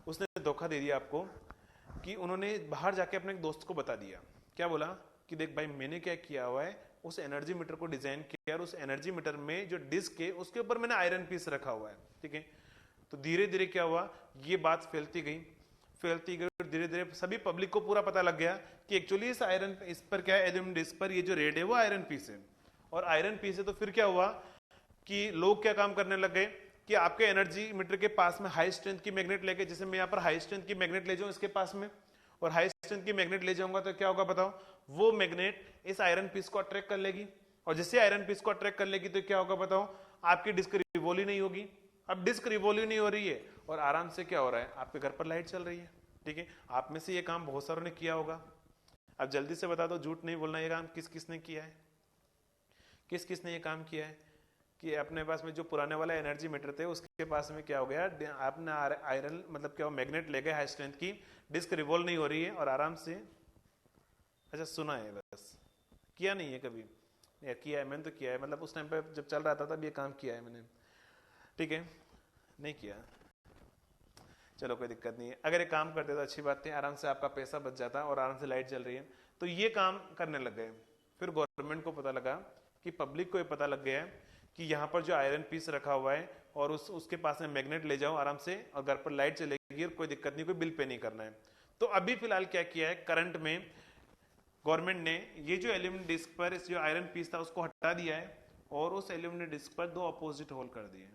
उसने धोखा दे दिया आपको कि उन्होंने बाहर जाके अपने एक दोस्त को बता दिया, क्या बोला कि देख भाई मैंने क्या किया हुआ है, उस एनर्जी मीटर को डिजाइन किया और उस एनर्जी मीटर में जो डिस्क है उसके ऊपर मैंने आयरन पीस रखा हुआ है, ठीक है। तो धीरे धीरे क्या हुआ, ये बात फैलती गई और धीरे धीरे सभी पब्लिक को पूरा पता लग गया कि एक्चुअली इस आयरन इस पर क्या है, एल्यूमिनियम डिस्क पर ये जो रेड है वो आयरन पीस है, और आयरन पीस है। तो फिर क्या हुआ कि लोग क्या काम करने लग गए कि आपके एनर्जी मीटर के पास में हाई स्ट्रेंथ की मैग्नेट लेके, जैसे मैं यहाँ पर हाई स्ट्रेंथ की मैग्नेट ले जाऊं इसके पास में, और हाई स्ट्रेंथ की मैग्नेट ले जाऊंगा तो क्या होगा बताओ, वो मैग्नेट इस आयरन पीस को अट्रैक्ट कर लेगी, और जैसे आयरन पीस को अट्रैक्ट कर लेगी तो क्या होगा बताओ, आपकी डिस्क रिवॉल्व नहीं होगी। अब डिस्क रिवॉल्व नहीं हो रही है और आराम से क्या हो रहा है, आपके घर पर लाइट चल रही है, ठीक है। आप में से ये काम बहुत सारों ने किया होगा। अब जल्दी से बता दो, झूठ नहीं बोलना, ये काम किस किसने किया है, किस किसने ये काम किया है कि अपने पास में जो पुराने वाला एनर्जी मीटर थे उसके पास में क्या हो गया, आपने आयरन मतलब क्या मैग्नेट ले गए हाई स्ट्रेंथ की, डिस्क रिवॉल्व नहीं हो रही है और आराम से, अच्छा सुना है बस, किया नहीं है कभी? यार किया है, मैंने तो किया है, मतलब उस टाइम पे जब चल रहा था तब ये काम किया है मैंने, ठीक है। नहीं किया, चलो कोई दिक्कत नहीं है। अगर ये काम करते तो अच्छी बात थी, आराम से आपका पैसा बच जाता और आराम से लाइट जल रही है। तो ये काम करने लग गए। फिर गवर्नमेंट को पता लगा कि पब्लिक को ये पता लग गया है कि यहाँ पर जो आयरन पीस रखा हुआ है और उसके पास में मैग्नेट ले जाओ आराम से और घर पर लाइट चलेगी और कोई दिक्कत नहीं, कोई बिल पे नहीं करना है। तो अभी फिलहाल क्या किया है, करंट में गवर्नमेंट ने ये जो एल्यूमिनियम डिस्क पर इस जो आयरन पीस था उसको हटा दिया है और उस एल्यूमिनियम डिस्क पर दो अपोजिट होल कर दिए।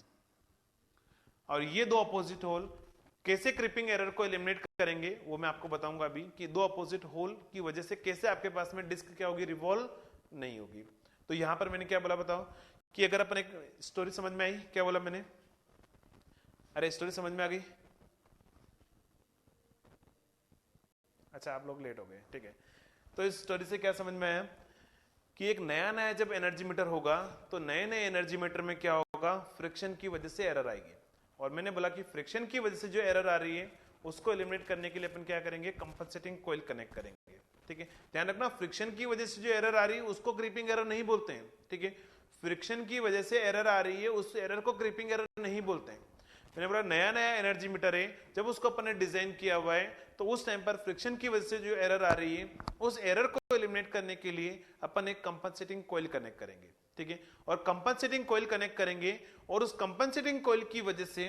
और ये दो अपोजिट होल कैसे क्रिपिंग एरर को एलिमिनेट करेंगे वो मैं आपको बताऊंगा अभी, कि दो अपोजिट होल की वजह से कैसे आपके पास में डिस्क क्या होगी, रिवॉल्व नहीं होगी। तो यहां पर मैंने क्या बोला बताओ, कि अगर अपन एक स्टोरी समझ में आई, क्या बोला मैंने, अरे स्टोरी समझ में आ गई? अच्छा आप लोग लेट हो गए, ठीक है। तो इस स्टोरी से क्या समझ में आया कि एक नया नया जब एनर्जी मीटर होगा तो नए नए एनर्जी मीटर में क्या होगा, फ्रिक्शन की वजह से एरर आएगी। और मैंने बोला कि फ्रिक्शन की वजह से जो एरर आ रही है उसको एलिमिनेट करने के लिए अपन क्या करेंगे, कंपनसेटिंग कॉइल कनेक्ट करेंगे, ठीक है। ध्यान रखना, फ्रिक्शन की वजह से जो एरर आ रही है उसको क्रीपिंग एरर नहीं बोलते हैं, ठीक है। फ्रिक्शन की वजह से एरर आ रही है उस एरर को क्रीपिंग एरर नहीं बोलते हैं। मैंने बोला नया नया एनर्जी मीटर है, जब उसको अपन ने डिजाइन किया हुआ है तो उस टाइम पर फ्रिक्शन की वजह से जो एरर आ रही है उस एरर को एलिमिनेट करने के लिए अपन एक कंपनसेटिंग कॉइल कनेक्ट करेंगे, ठीक है। और कंपनसेटिंग कॉइल कनेक्ट करेंगे और उस कंपनसेटिंग कॉइल की वजह से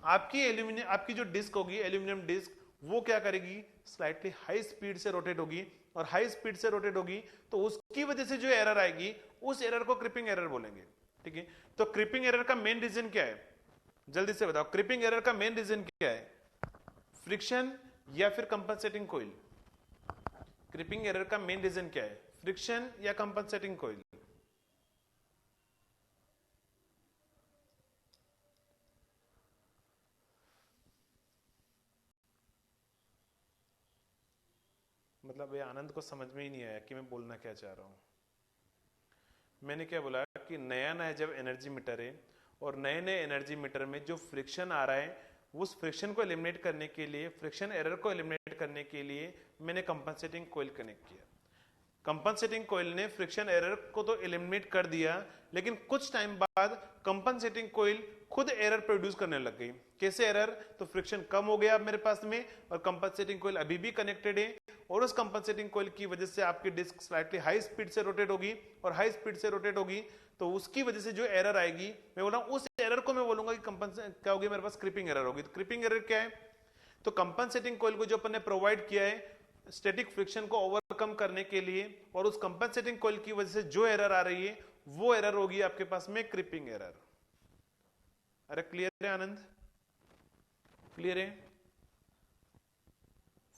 आपकी एल्यूमिनियम, आपकी जो डिस्क होगी एल्यूमिनियम डिस्क, वो क्या करेगी, स्लाइटली हाई स्पीड से रोटेट होगी। और हाई स्पीड से रोटेट होगी तो उसकी वजह से जो एरर आएगी उस एरर को क्रिपिंग एरर बोलेंगे, ठीक है। तो क्रिपिंग एरर का मेन रीजन क्या है, जल्दी से बताओ, क्रिपिंग एरर का मेन रीजन क्या है, फ्रिक्शन या फिर कंपनसेटिंग कॉइल? क्रिपिंग एरर का मेन रीजन क्या है, फ्रिक्शन या कंपनसेटिंग कॉइल? मतलब ये आनंद को समझ में ही नहीं आया कि मैं बोलना क्या चाह रहा हूं। मैंने क्या बोला कि नया नया जब एनर्जी मीटर है और नए नए एनर्जी मीटर में जो फ्रिक्शन आ रहा है उस फ्रिक्शन को एलिमिनेट करने के लिए, फ्रिक्शन एरर को एलिमिनेट करने के लिए मैंने कंपनसेटिंग कॉइल कनेक्ट किया। कंपनसेटिंग कॉइल ने फ्रिक्शन एरर को तो एलिमिनेट कर दिया, लेकिन कुछ टाइम बाद कंपनसेटिंग कॉइल खुद एरर प्रोड्यूस करने लग गई। कैसे एरर, तो फ्रिक्शन कम हो गया मेरे पास में और कंपनसेटिंग कॉइल अभी भी कनेक्टेड है और उस कंपनसेटिंग कॉइल की वजह से आपकी डिस्क स्लाइटली हाई स्पीड से रोटेट होगी और हाई स्पीड से रोटेट होगी तो उसकी वजह से जो एरर आएगी, मैं बोल रहा हूं उस एरर को मैं बोलूंगा कि क्या होगी, मेरे पास क्रिपिंग एरर होगी। तो क्रिपिंग एरर क्या है, तो कंपनसेटिंग कॉइल को जो अपन ने प्रोवाइड किया है स्टैटिक फ्रिक्शन को ओवरकम करने के लिए और उस कंपनसेटिंग कॉइल की वजह से जो एरर आ रही है वो एरर होगी आपके पास में क्रिपिंग एरर। अरे क्लियर है आनंद, क्लियर है?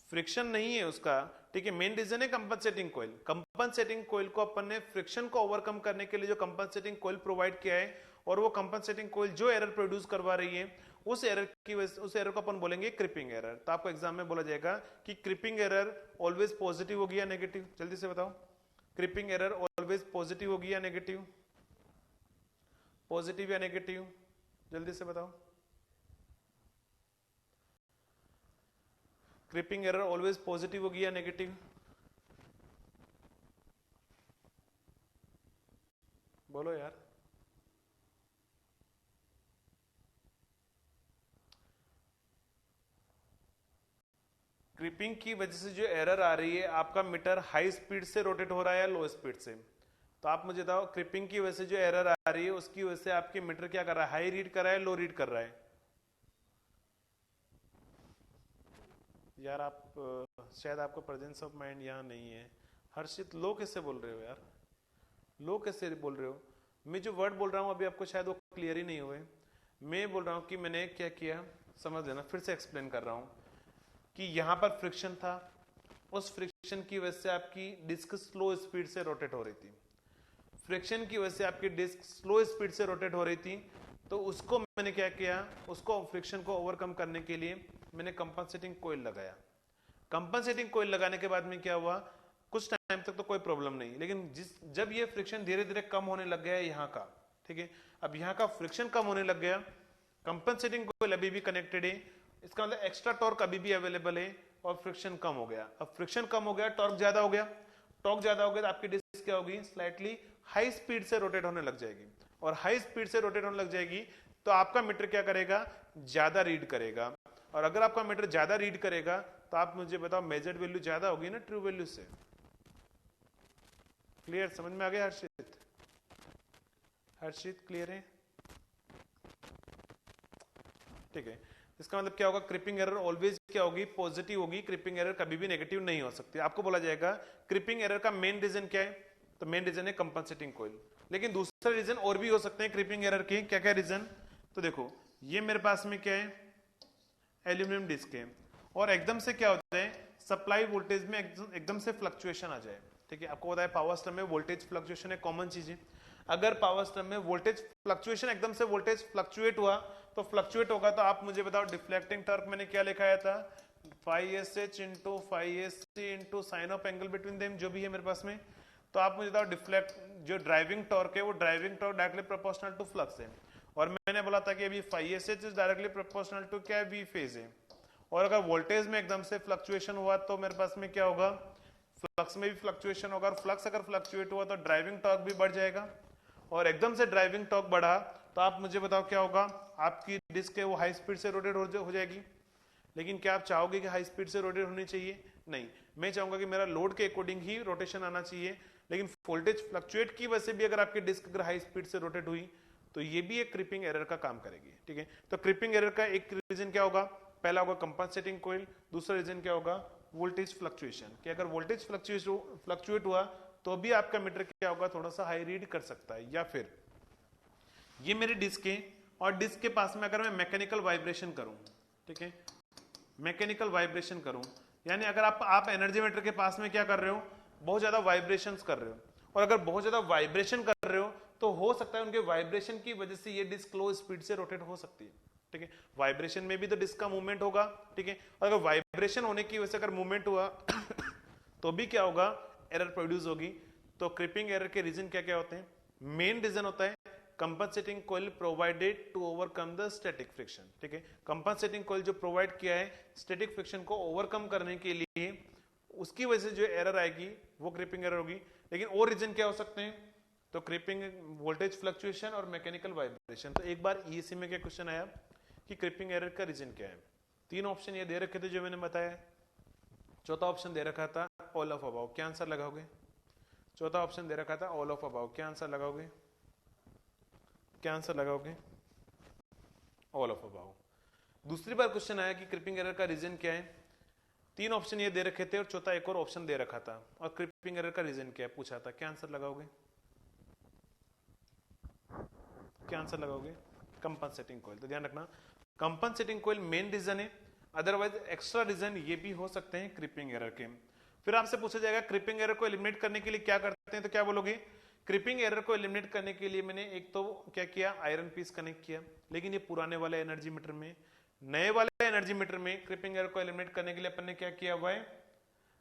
फ्रिक्शन नहीं है उसका, ठीक है, मेन रीजन है कंपनसेटिंग कॉइल। कंपनसेटिंग कॉइल को अपन ने फ्रिक्शन को ओवरकम करने के लिए जो कंपनसेटिंग कॉइल प्रोवाइड किया है और वो कंपनसेटिंग कॉइल जो एरर प्रोड्यूस करवा रही है उस एरर की वजह, उस एरर को अपन बोलेंगे क्रिपिंग एरर। तो आपको एग्जाम में बोला जाएगा कि क्रिपिंग एरर ऑलवेज पॉजिटिव होगी या नेगेटिव, जल्दी से बताओ, क्रिपिंग एरर ऑलवेज पॉजिटिव होगी या नेगेटिव, पॉजिटिव या नेगेटिव, जल्दी से बताओ। क्रिपिंग एरर ऑलवेज पॉजिटिव होगी या नेगेटिव, बोलो यार। क्रिपिंग की वजह से जो एरर आ रही है, आपका मीटर हाई स्पीड से रोटेट हो रहा है या लो स्पीड से, तो आप मुझे बताओ क्रिपिंग की वजह से जो एरर आ रही है उसकी वजह से आपके मीटर क्या कर रहा है, हाई रीड कर रहा है, लो रीड कर रहा है? यार आप शायद आपको प्रेजेंस ऑफ माइंड यहाँ नहीं है। हर्षित लो कैसे बोल रहे हो यार, लो कैसे बोल रहे हो? मैं जो वर्ड बोल रहा हूँ अभी आपको शायद वो क्लियर ही नहीं हुए। मैं बोल रहा हूँ कि मैंने क्या किया, समझ लेना, फिर से एक्सप्लेन कर रहा हूँ कि यहाँ पर फ्रिक्शन था, उस फ्रिक्शन की वजह से आपकी डिस्क स्लो स्पीड से रोटेट हो रही थी, फ्रिक्शन की वजह से आपकी डिस्क स्लो स्पीड से रोटेट हो रही थी। तो उसको मैंने क्या किया, उसको फ्रिक्शन को ओवरकम करने के लिए मैंने कंपनसेटिंग कॉइल लगाया। कंपनसेटिंग कॉइल लगाने के बाद में क्या हुआ, कुछ टाइम तक तो कोई प्रॉब्लम नहीं, लेकिन जब ये फ्रिक्शन धीरे धीरे कम होने लग गया यहाँ का, ठीक है, अब यहाँ का फ्रिक्शन कम होने लग गया, कंपनसेटिंग कॉइल अभी भी कनेक्टेड है, इसका मतलब एक्स्ट्रा टॉर्क अभी भी अवेलेबल है और फ्रिक्शन कम हो गया। अब फ्रिक्शन कम हो गया, टॉर्क ज्यादा हो गया, टॉर्क ज्यादा हो गया तो आपकी डिस्क क्या होगी, स्लाइटली हाई स्पीड से रोटेट होने लग जाएगी और हाई स्पीड से रोटेट होने लग जाएगी तो आपका मीटर क्या करेगा, ज्यादा रीड करेगा। और अगर आपका मीटर ज्यादा रीड करेगा तो आप मुझे बताओ मेजर्ड वैल्यू ज्यादा होगी ना ट्रू वैल्यू से। क्लियर, समझ में आ गया हर्षित? हर्षित क्लियर है? ठीक है, इसका मतलब क्या होगा, क्रिपिंग एरर ऑलवेज क्या होगी, पॉजिटिव होगी, क्रिपिंग एरर कभी भी नेगेटिव नहीं हो सकती। आपको बोला जाएगा क्रिपिंग एरर का मेन रीजन क्या है, तो मेन रीजन है कंपनसेटिंग कॉइल। लेकिन दूसरे रीजन और भी हो सकते हैं क्रिपिंग एरर के। क्या क्या रीजन, तो देखो ये मेरे पास में क्या है, एल्यूमिनियम डिस्क है, और एकदम से क्या होता है, सप्लाई वोल्टेज में एकदम से फ्लक्चुएशन आ जाए। ठीक है, आपको पता है पावर सिस्टम में वोल्टेज फ्लक्चुएशन है कॉमन चीज है। अगर पावर सिस्टम में वोल्टेज फ्लक्चुएशन, एकदम से वोल्टेज फ्लक्चुएट हुआ, तो फ्लक्चुएट होगा तो आप मुझे बताओ डिफ्लेक्टिंग टॉर्क मैंने क्या लिखाया था, phi S H into phi S C into sine of angle between them, जो भी है मेरे पास में। तो आप मुझे बताओ डिफ्लेक्ट जो ड्राइविंग टॉर्क है, वो driving torque directly proportional to flux है। और मैंने बोला था कि अभी phi S H is directly proportional to क्या है, वी फेज है। और अगर वोल्टेज में एकदम से फ्लक्चुएशन हुआ तो मेरे पास में क्या होगा, फ्लक्स में भी फ्लक्चुएशन होगा, और फ्लक्स अगर फ्लक्चुएट हुआ तो ड्राइविंग टॉर्क भी बढ़ जाएगा। और एकदम से ड्राइविंग टॉर्क बढ़ा तो आप मुझे बताओ क्या होगा, आपकी डिस्क है वो हाई स्पीड से रोटेट हो जाएगी। लेकिन क्या आप चाहोगे कि हाई स्पीड से रोटेट होनी चाहिए, नहीं, मैं चाहूंगा कि मेरा लोड के अकॉर्डिंग ही रोटेशन आना चाहिए। लेकिन वोल्टेज फ्लक्चुएट की वजह से भी अगर आपकी डिस्क अगर हाई स्पीड से रोटेट हुई तो ये भी एक क्रिपिंग एरर का काम करेगी। ठीक है, तो क्रिपिंग एरर का एक रीजन क्या होगा, पहला होगा कंपनसेटिंग कॉइल, दूसरा रीजन क्या होगा, वोल्टेज फ्लक्चुएशन। कि अगर वोल्टेज फ्लक्चुएट हुआ तो भी आपका मीटर क्या होगा, थोड़ा सा हाई रीड कर सकता है। या फिर ये मेरी डिस्क है, और डिस्क के पास में अगर मैं मैकेनिकल वाइब्रेशन करूं, ठीक है, मैकेनिकल वाइब्रेशन करूं, यानी अगर आप एनर्जी मीटर के पास में क्या कर रहे हो, बहुत ज्यादा वाइब्रेशंस कर रहे हो, और अगर बहुत ज्यादा वाइब्रेशन कर रहे हो तो हो सकता है उनके वाइब्रेशन की वजह से ये डिस्क लो स्पीड से रोटेट हो सकती है। ठीक है, वाइब्रेशन में भी तो डिस्क का मूवमेंट होगा। ठीक है, और अगर वाइब्रेशन होने की वजह से अगर मूवमेंट हुआ तो भी क्या होगा, एरर प्रोड्यूस होगी। तो क्रिपिंग एरर के रीजन क्या क्या होते हैं, मेन रीजन होता है compensating coil provided to overcome the static friction. ठीक है, कंपनसेटिंग कॉइल जो प्रोवाइड किया है स्टैटिक फ्रिक्शन को ओवरकम करने के लिए, उसकी वजह से जो एरर आएगी वो क्रिपिंग एरर होगी। लेकिन और रीजन क्या हो सकते हैं, तो क्रिपिंग वोल्टेज फ्लक्चुएशन और मैकेनिकल वाइब्रेशन। तो एक बार ईएससी में क्या क्वेश्चन आया कि क्रिपिंग एरर का रीजन क्या है, तीन ऑप्शन ये दे रखे थे जो मैंने बताया, चौथा ऑप्शन दे रखा था ऑल ऑफ अबाउ। क्या आंसर लगाओगे, चौथा ऑप्शन दे रखा था ऑल ऑफ अबाउ, क्या आंसर लगाओगे, क्या आंसर लगाओगे, ऑल ऑफ अबाउ। दूसरी बार क्वेश्चन आया कि क्रिपिंग एरर का रीजन क्या है, तीन ऑप्शन ये दे रखे थे और चौथा एक और ऑप्शन दे रखा था, और क्रिपिंग एरर का रीजन क्या है पूछा था, क्या आंसर लगाओगे, क्या आंसर लगाओगे, कंपनसेटिंग कॉइल। तो ध्यान रखना कंपनसेटिंग कॉइल मेन रीजन है, अदरवाइज एक्स्ट्रा रीजन ये भी हो सकते हैं क्रिपिंग एरर के। फिर आपसे पूछा जाएगा क्रिपिंग एरर को एलिमिनेट करने के लिए क्या करते हैं, तो क्या बोलोगे, क्रिपिंग एरर को एलिमिनेट करने के लिए मैंने एक तो क्या किया, आयरन पीस कनेक्ट किया। लेकिन ये पुराने वाले एनर्जी मीटर में, नए वाले एनर्जी मीटर में क्रिपिंग एरर को एलिमिनेट करने के लिए अपन ने क्या किया हुआ है,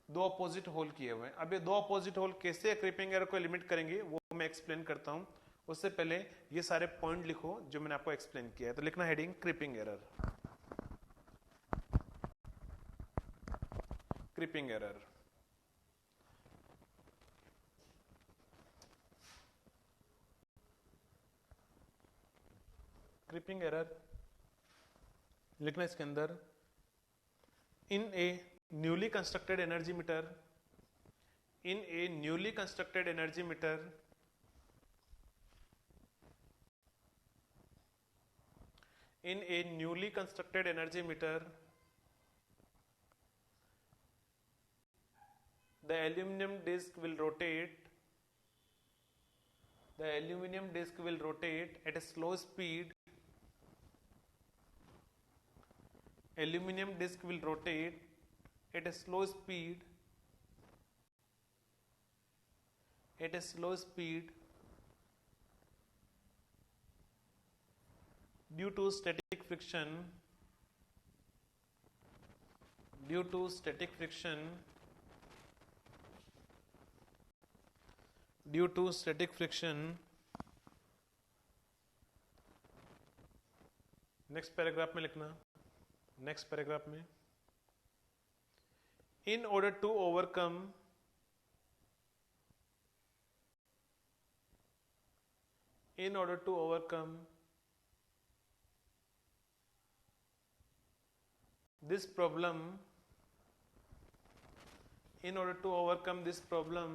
दो अपोजिट होल किए हुए हैं। अब ये दो अपोजिट होल कैसे क्रिपिंग एरर को एलिमिनेट करेंगे वो मैं एक्सप्लेन करता हूं। उससे पहले ये सारे पॉइंट लिखो जो मैंने आपको एक्सप्लेन किया है। तो लिखना heading creeping error, creeping error. Creeping error लिखना इसके अंदर, in a newly constructed energy meter, in a newly constructed energy meter, in a newly constructed energy meter, the aluminum disc will rotate, the aluminum disc will rotate at a slow speed, aluminum disc will rotate at a slow speed, at a slow speed due to static friction, due to static friction, due to static friction। Next paragraph में लिखना, next paragraph में, in order to overcome, in order to overcome this problem, in order to overcome this problem,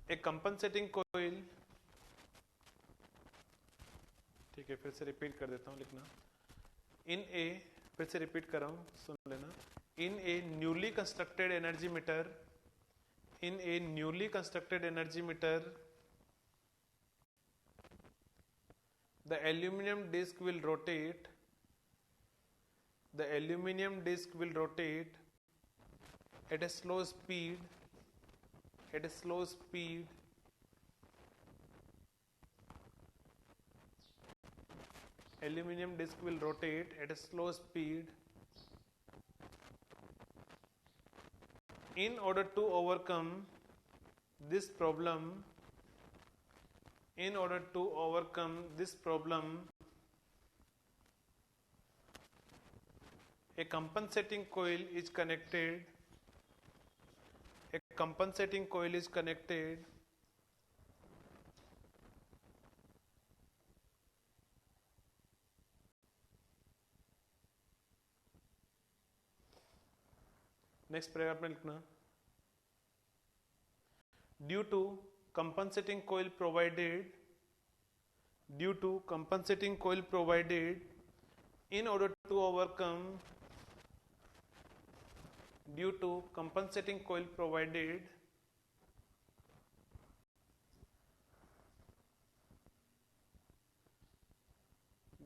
a compensating coil, ठीक है फिर से repeat कर देता हूं लिखना, in a फिर से रिपीट कर रहा हूं, सुन लेना। In a newly constructed energy meter, in a newly constructed energy meter, the aluminum disc will rotate, the aluminum disc will rotate at a slow speed, at a slow speed, aluminum disc will rotate at a slow speed in order to overcome this problem, in order to overcome this problem, a compensating coil is connected, a compensating coil is connected next paragraph में लिखना, due to compensating coil provided, due to compensating coil provided in order to overcome, due to compensating coil provided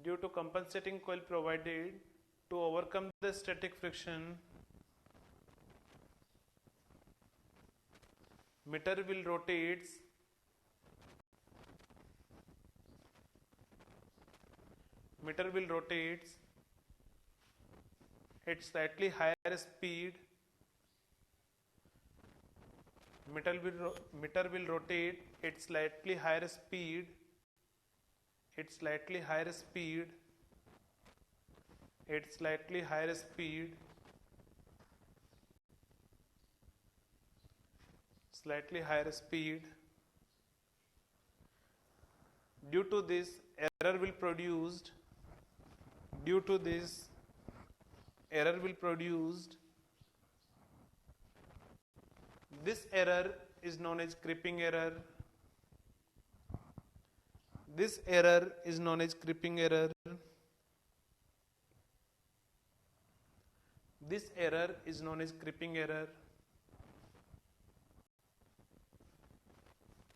due to compensating coil provided to overcome the static friction, meter will rotates, meter will rotates at slightly higher speed, meter will rotate at slightly higher speed, at slightly higher speed, at slightly higher speed, slightly higher speed. Due to this, error will produced, due to this, error will produced, this error is known as creeping error, this error is known as creeping error, this error is known as creeping error,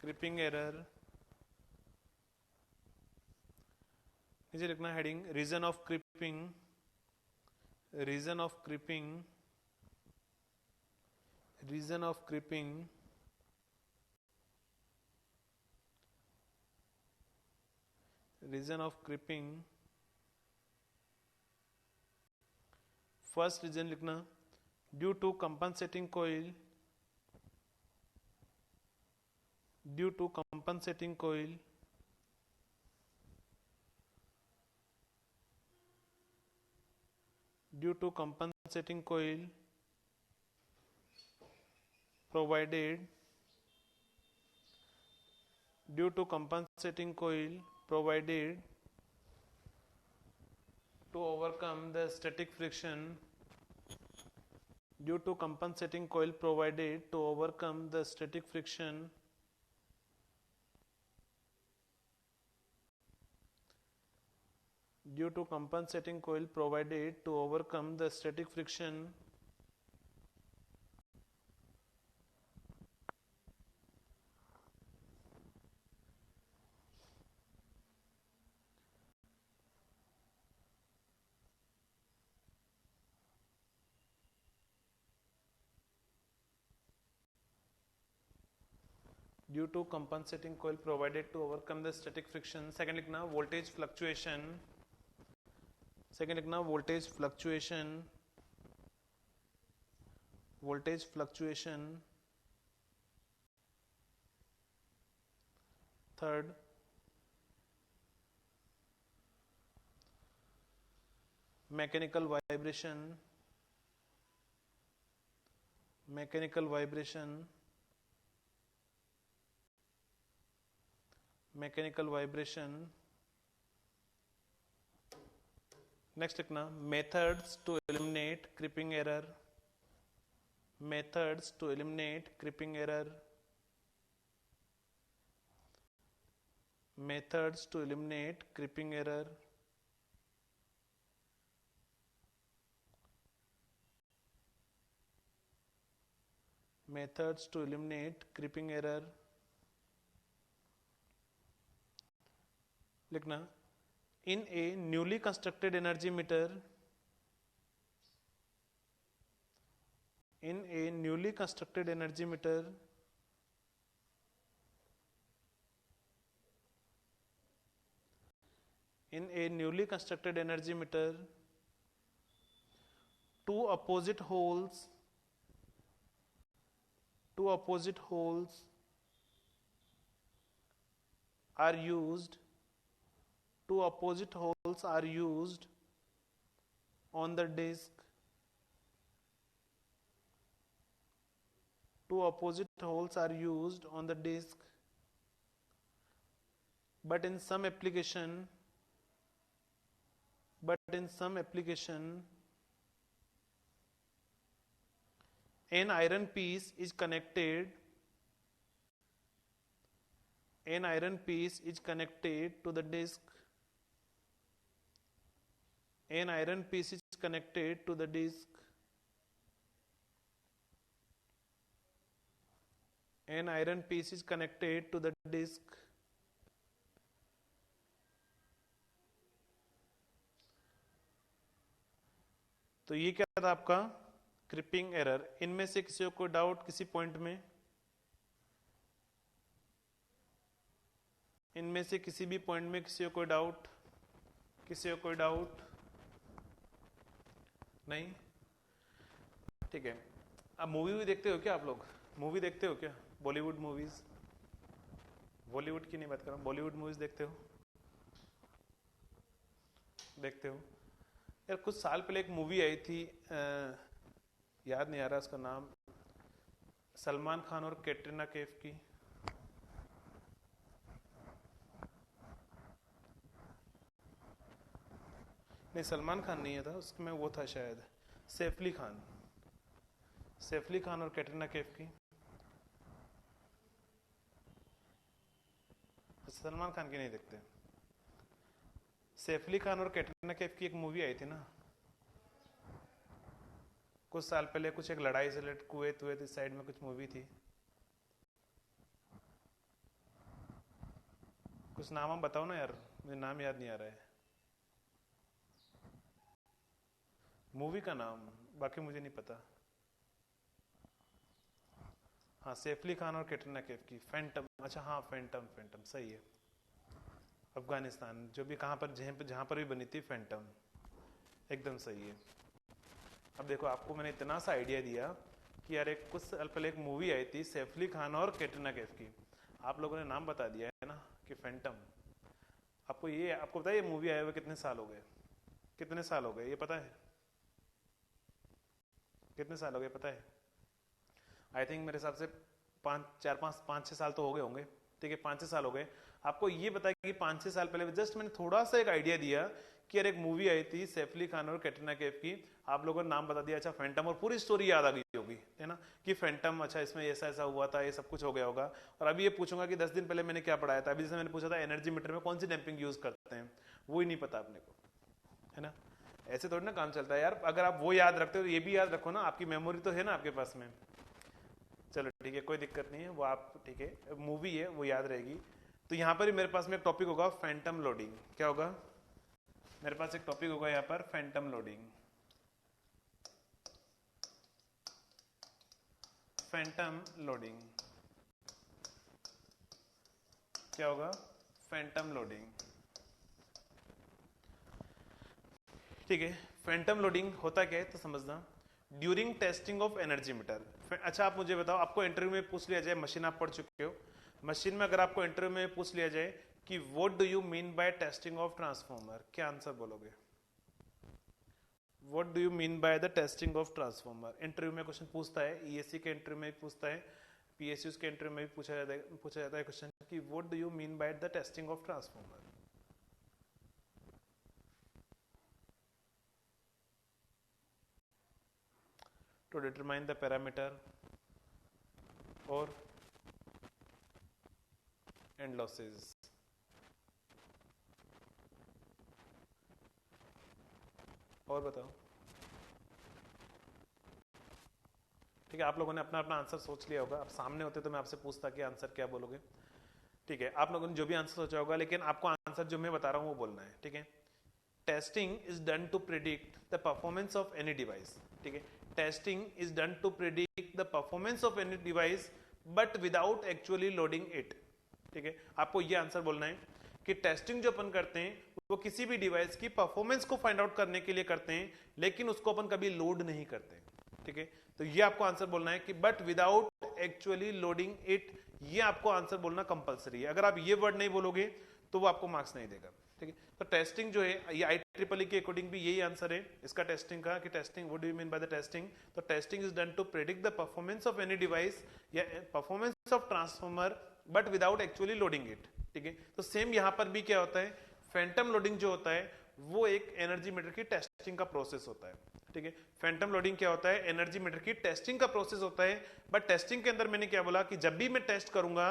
creeping error. नीचे लिखना heading, reason of creeping, reason of creeping, reason of creeping, reason of creeping. First reason लिखना, due to compensating coil, due to compensating coil, due to compensating coil provided, due to compensating coil provided to overcome the static friction, due to compensating coil provided to overcome the static friction, due to compensating coil provided to overcome the static friction, due to compensating coil provided to overcome the static friction. Second लिखना voltage fluctuation, second लिखना voltage fluctuation, voltage fluctuation. Third mechanical vibration, mechanical vibration, mechanical vibration. Next लिखना methods to eliminate creeping error, methods to eliminate creeping error, methods to eliminate creeping error. methods to eliminate creeping error, लिखना in a newly constructed energy meter, in a newly constructed energy meter, in a newly constructed energy meter, two opposite holes are used, two opposite holes are used on the disc, two opposite holes are used on the disc, but in some application, an iron piece is connected, to the disc, an iron piece is connected to the disc, an iron piece is connected to the disc, तो ये क्या था आपका creeping error. इनमें से किसी को कोई डाउट किसी पॉइंट में, इनमें से किसी भी पॉइंट में किसी को कोई डाउट, नहीं? ठीक है। अब मूवी भी देखते हो क्या आप लोग? मूवी देखते हो क्या? बॉलीवुड मूवीज, बॉलीवुड की नहीं बात कर रहा हूं, बॉलीवुड मूवीज देखते हो? यार कुछ साल पहले एक मूवी आई थी, याद नहीं आ रहा उसका नाम, सलमान खान और कैटरीना कैफ की। नहीं, सलमान खान नहीं था उसमें, वो था शायद सैफ अली खान और कैटरीना कैफ की। सलमान खान की नहीं देखते। सैफ अली खान और कैटरीना कैफ की एक मूवी आई थी ना कुछ साल पहले, कुछ एक लड़ाई से कुवैत इस साइड में कुछ मूवी थी, कुछ नाम हम बताओ ना यार, मुझे नाम याद नहीं आ रहा है मूवी का नाम, बाकी मुझे नहीं पता। हाँ, सैफ अली खान और कैटरीना कैफ की फैंटम, अच्छा हाँ फैंटम सही है। अफगानिस्तान जो भी कहाँ पर जहाँ पर भी बनी थी, फैंटम एकदम सही है। अब देखो आपको मैंने इतना सा आइडिया दिया कि यार एक कुछ साल पहले एक मूवी आई थी सैफ अली खान और कैटरीना कैफ की, आप लोगों ने नाम बता दिया है ना कि फैंटम। आपको पता है ये मूवी आए हुए कितने साल हो गए? ये पता है कितने साल हो गए पता है? आई थिंक मेरे हिसाब से 5-6 साल तो हो गए होंगे। ठीक है, 5-6 साल हो गए। आपको ये बताया कि 5-6 साल पहले जस्ट मैंने थोड़ा सा एक आइडिया दिया कि यार एक मूवी आई थी सैफ अली खान और कैटरीना कैफ की, आप लोगों ने नाम बता दिया, अच्छा फैंटम, और पूरी स्टोरी याद आ गई होगी, है ना, कि फैंटम, अच्छा इसमें ऐसा हुआ था, ये सब कुछ हो गया होगा। और अभी ये पूछूंगा कि 10 दिन पहले मैंने क्या पढ़ाया था, अभी जैसे मैंने पूछा था एनर्जी मीटर में कौन सी डैम्पिंग यूज करते हैं, वो ही नहीं पता अपने को, है ना। ऐसे थोड़ी ना काम चलता है यार। अगर आप वो याद रखते हो तो ये भी याद रखो ना, आपकी मेमोरी तो है ना आपके पास में। चलो ठीक है, कोई दिक्कत नहीं है, वो आप ठीक है, मूवी है वो याद रहेगी। तो यहाँ पर ही मेरे पास में एक टॉपिक होगा फैंटम लोडिंग। क्या होगा? मेरे पास एक टॉपिक होगा यहाँ पर फैंटम लोडिंग। फैंटम लोडिंग क्या होगा? Phantom loading. ठीक है, फैंटम लोडिंग होता क्या है तो समझना। During testing of energy meter. अच्छा आप मुझे बताओ, आपको इंटरव्यू में पूछ लिया जाए, मशीन आप पढ़ चुके हो, मशीन में अगर आपको इंटरव्यू में पूछ लिया जाए कि what do you mean bye testing of transformer, क्या आंसर बोलोगे? What do you mean by the testing of transformer? Interview में क्वेश्चन पूछता है, ईएससी के इंटरव्यू में भी पूछता है, पीएसयू के इंटरव्यू में भी पूछा जाता है क्वेश्चन कि what do you mean by the testing of transformer. To determine the parameter or and losses। और बताओ, ठीक है, आप लोगों ने अपना अपना आंसर सोच लिया होगा। आप सामने होते तो मैं आपसे पूछता कि आंसर क्या बोलोगे। ठीक है, आप लोगों ने जो भी आंसर सोचा होगा, लेकिन आपको आंसर जो मैं बता रहा हूँ वो बोलना है। ठीक है, testing is done to predict the performance of any device. ठीक है, testing is done to predict the performance of any device but without actually loading it. ठीक है, आपको ये आंसर बोलना है कि टेस्टिंग जो अपन करते हैं वो किसी भी डिवाइस की परफॉर्मेंस को फाइंड आउट करने के लिए करते हैं, लेकिन उसको अपन कभी लोड नहीं करते। ठीक है, तो ये आपको आंसर बोलना है कि but without actually loading it. ये आपको आंसर बोलना कंपलसरी है। अगर आप ये वर्ड नहीं बोलोगे तो वो आपको मार्क्स नहीं देगा। ठीक है, तो टेस्टिंग जो है ये IEEE के अकॉर्डिंग भी यही आंसर है इसका टेस्टिंग का, कि testing what do you mean by the testing. तो testing is done to predict the performance of any device या performance of transformer but without actually loading it. ठीक है, तो सेम यहां पर भी क्या होता है, फैंटम लोडिंग जो होता है वो एक एनर्जी मीटर की टेस्टिंग का प्रोसेस होता है। ठीक है, फैंटम लोडिंग क्या होता है, एनर्जी मीटर की टेस्टिंग का प्रोसेस होता है। बट टेस्टिंग के अंदर मैंने क्या बोला कि जब भी मैं टेस्ट करूंगा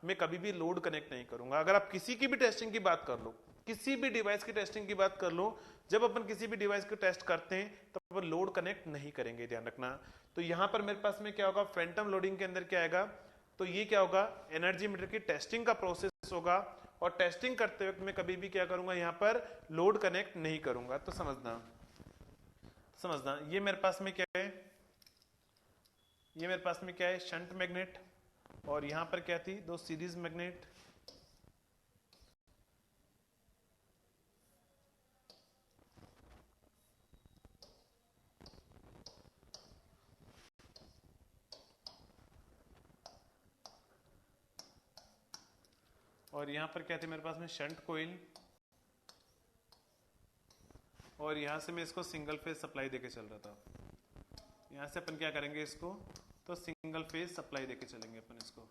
मैं कभी भी लोड कनेक्ट नहीं करूंगा। अगर आप किसी की भी टेस्टिंग की बात कर लो, किसी भी डिवाइस की टेस्टिंग की बात कर लो, जब अपन किसी भी डिवाइस को टेस्ट करते हैं तब अपन लोड कनेक्ट नहीं करेंगे, ध्यान रखना। तो यहां पर मेरे पास में क्या होगा, फैंटम लोडिंग के अंदर क्या आएगा, तो ये क्या होगा, एनर्जी मीटर की टेस्टिंग का प्रोसेस होगा। और टेस्टिंग करते वक्त मैं कभी भी क्या करूंगा, यहां पर लोड कनेक्ट नहीं करूंगा। तो समझना ये मेरे पास में क्या है, ये मेरे पास में क्या है, शंट मैग्नेट, और यहां पर क्या थी, दो सीरीज मैग्नेट। और यहां पर क्या थी मेरे पास में, शंट कोइल। और यहां से मैं इसको सिंगल फेज सप्लाई देके चल रहा था। यहां से अपन क्या करेंगे इसको, तो सिंगल फेज सप्लाई देके चलेंगे अपन इसको।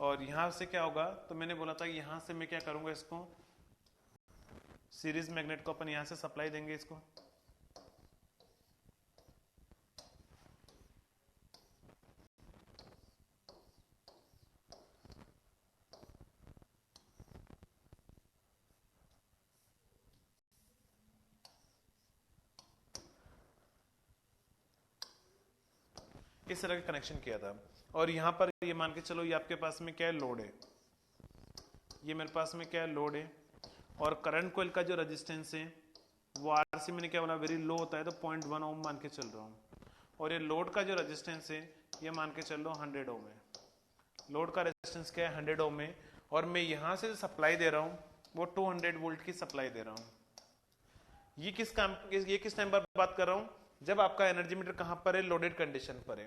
और यहां से क्या होगा, तो मैंने बोला था यहां से मैं क्या करूंगा, इसको सीरीज मैग्नेट को अपन यहां से सप्लाई देंगे इसको। इस तरह का कनेक्शन किया था। और यहां पर ये मान के चलो ये आपके पास में क्या है, लोड है। ये मेरे पास में क्या है, लोड है। और करंट कोइल का जो रेजिस्टेंस है वो आरसी मैंने क्या बोला, वेरी लो होता है, तो 0.1 ओम मान के चल रहा हूं। और ये लोड का जो रेजिस्टेंस है ये मान के चल रहा हूं 100 ओम है। लोड का रेजिस्टेंस क्या है, 100 ओम है। और मैं यहां से सप्लाई दे रहा हूं वो 200 वोल्ट की सप्लाई दे रहा हूं। ये किस टाइम पर बात कर रहा हूं, जब आपका एनर्जी मीटर कहां पर है, लोडेड कंडीशन पर है।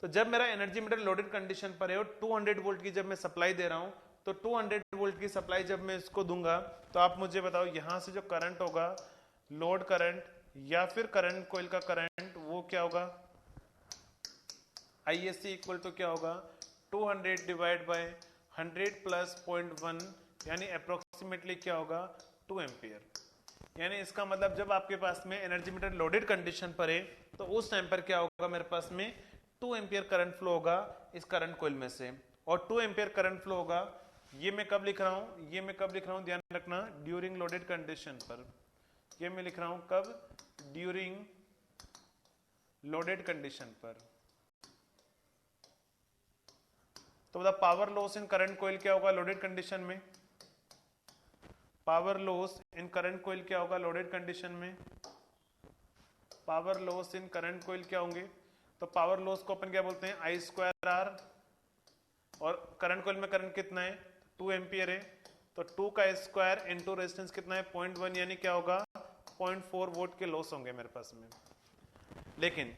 तो जब मेरा एनर्जी मीटर लोडेड कंडीशन पर है और 200 वोल्ट की जब मैं सप्लाई दे रहा हूं, तो 200 वोल्ट की सप्लाई जब मैं इसको दूंगा, तो आप मुझे बताओ यहां से जो करंट होगा, लोड करंट या फिर करंट कोइल का करंट, वो क्या होगा, ISC इक्वल टू क्या होगा, 200 डिवाइड बाय 100 प्लस 0.1, यानी अप्रोक्सीमेटली क्या होगा, 2 एम्पियर। यानी इसका मतलब जब आपके पास में एनर्जी मीटर लोडेड कंडीशन पर है तो उस टाइम पर क्या होगा, मेरे पास में 2 एम्पियर करंट फ्लो होगा इस करंट कोइल में से। और 2 एम्पियर करंट फ्लो होगा, ये मैं कब लिख रहा हूं, ये मैं कब लिख रहा हूं, ध्यान रखना, ड्यूरिंग लोडेड कंडीशन पर। ये मैं लिख रहा हूं कब, ड्यूरिंग लोडेड कंडीशन पर। तो बता power loss in current coil क्या होगा लोडेड कंडीशन में, power loss in current coil क्या होगा लोडेड कंडीशन में, power loss in current coil क्या होंगे, तो पावर लॉस को अपन क्या बोलते हैं, I²R। और करंट कोइल में करंट कितना है, 2 एम्पियर है, तो 2 का स्क्वायर इंटू रेजिस्टेंस कितना है, 0.1, यानी क्या होगा, 0.4 वोल्ट के लॉस होंगे मेरे पास में। लेकिन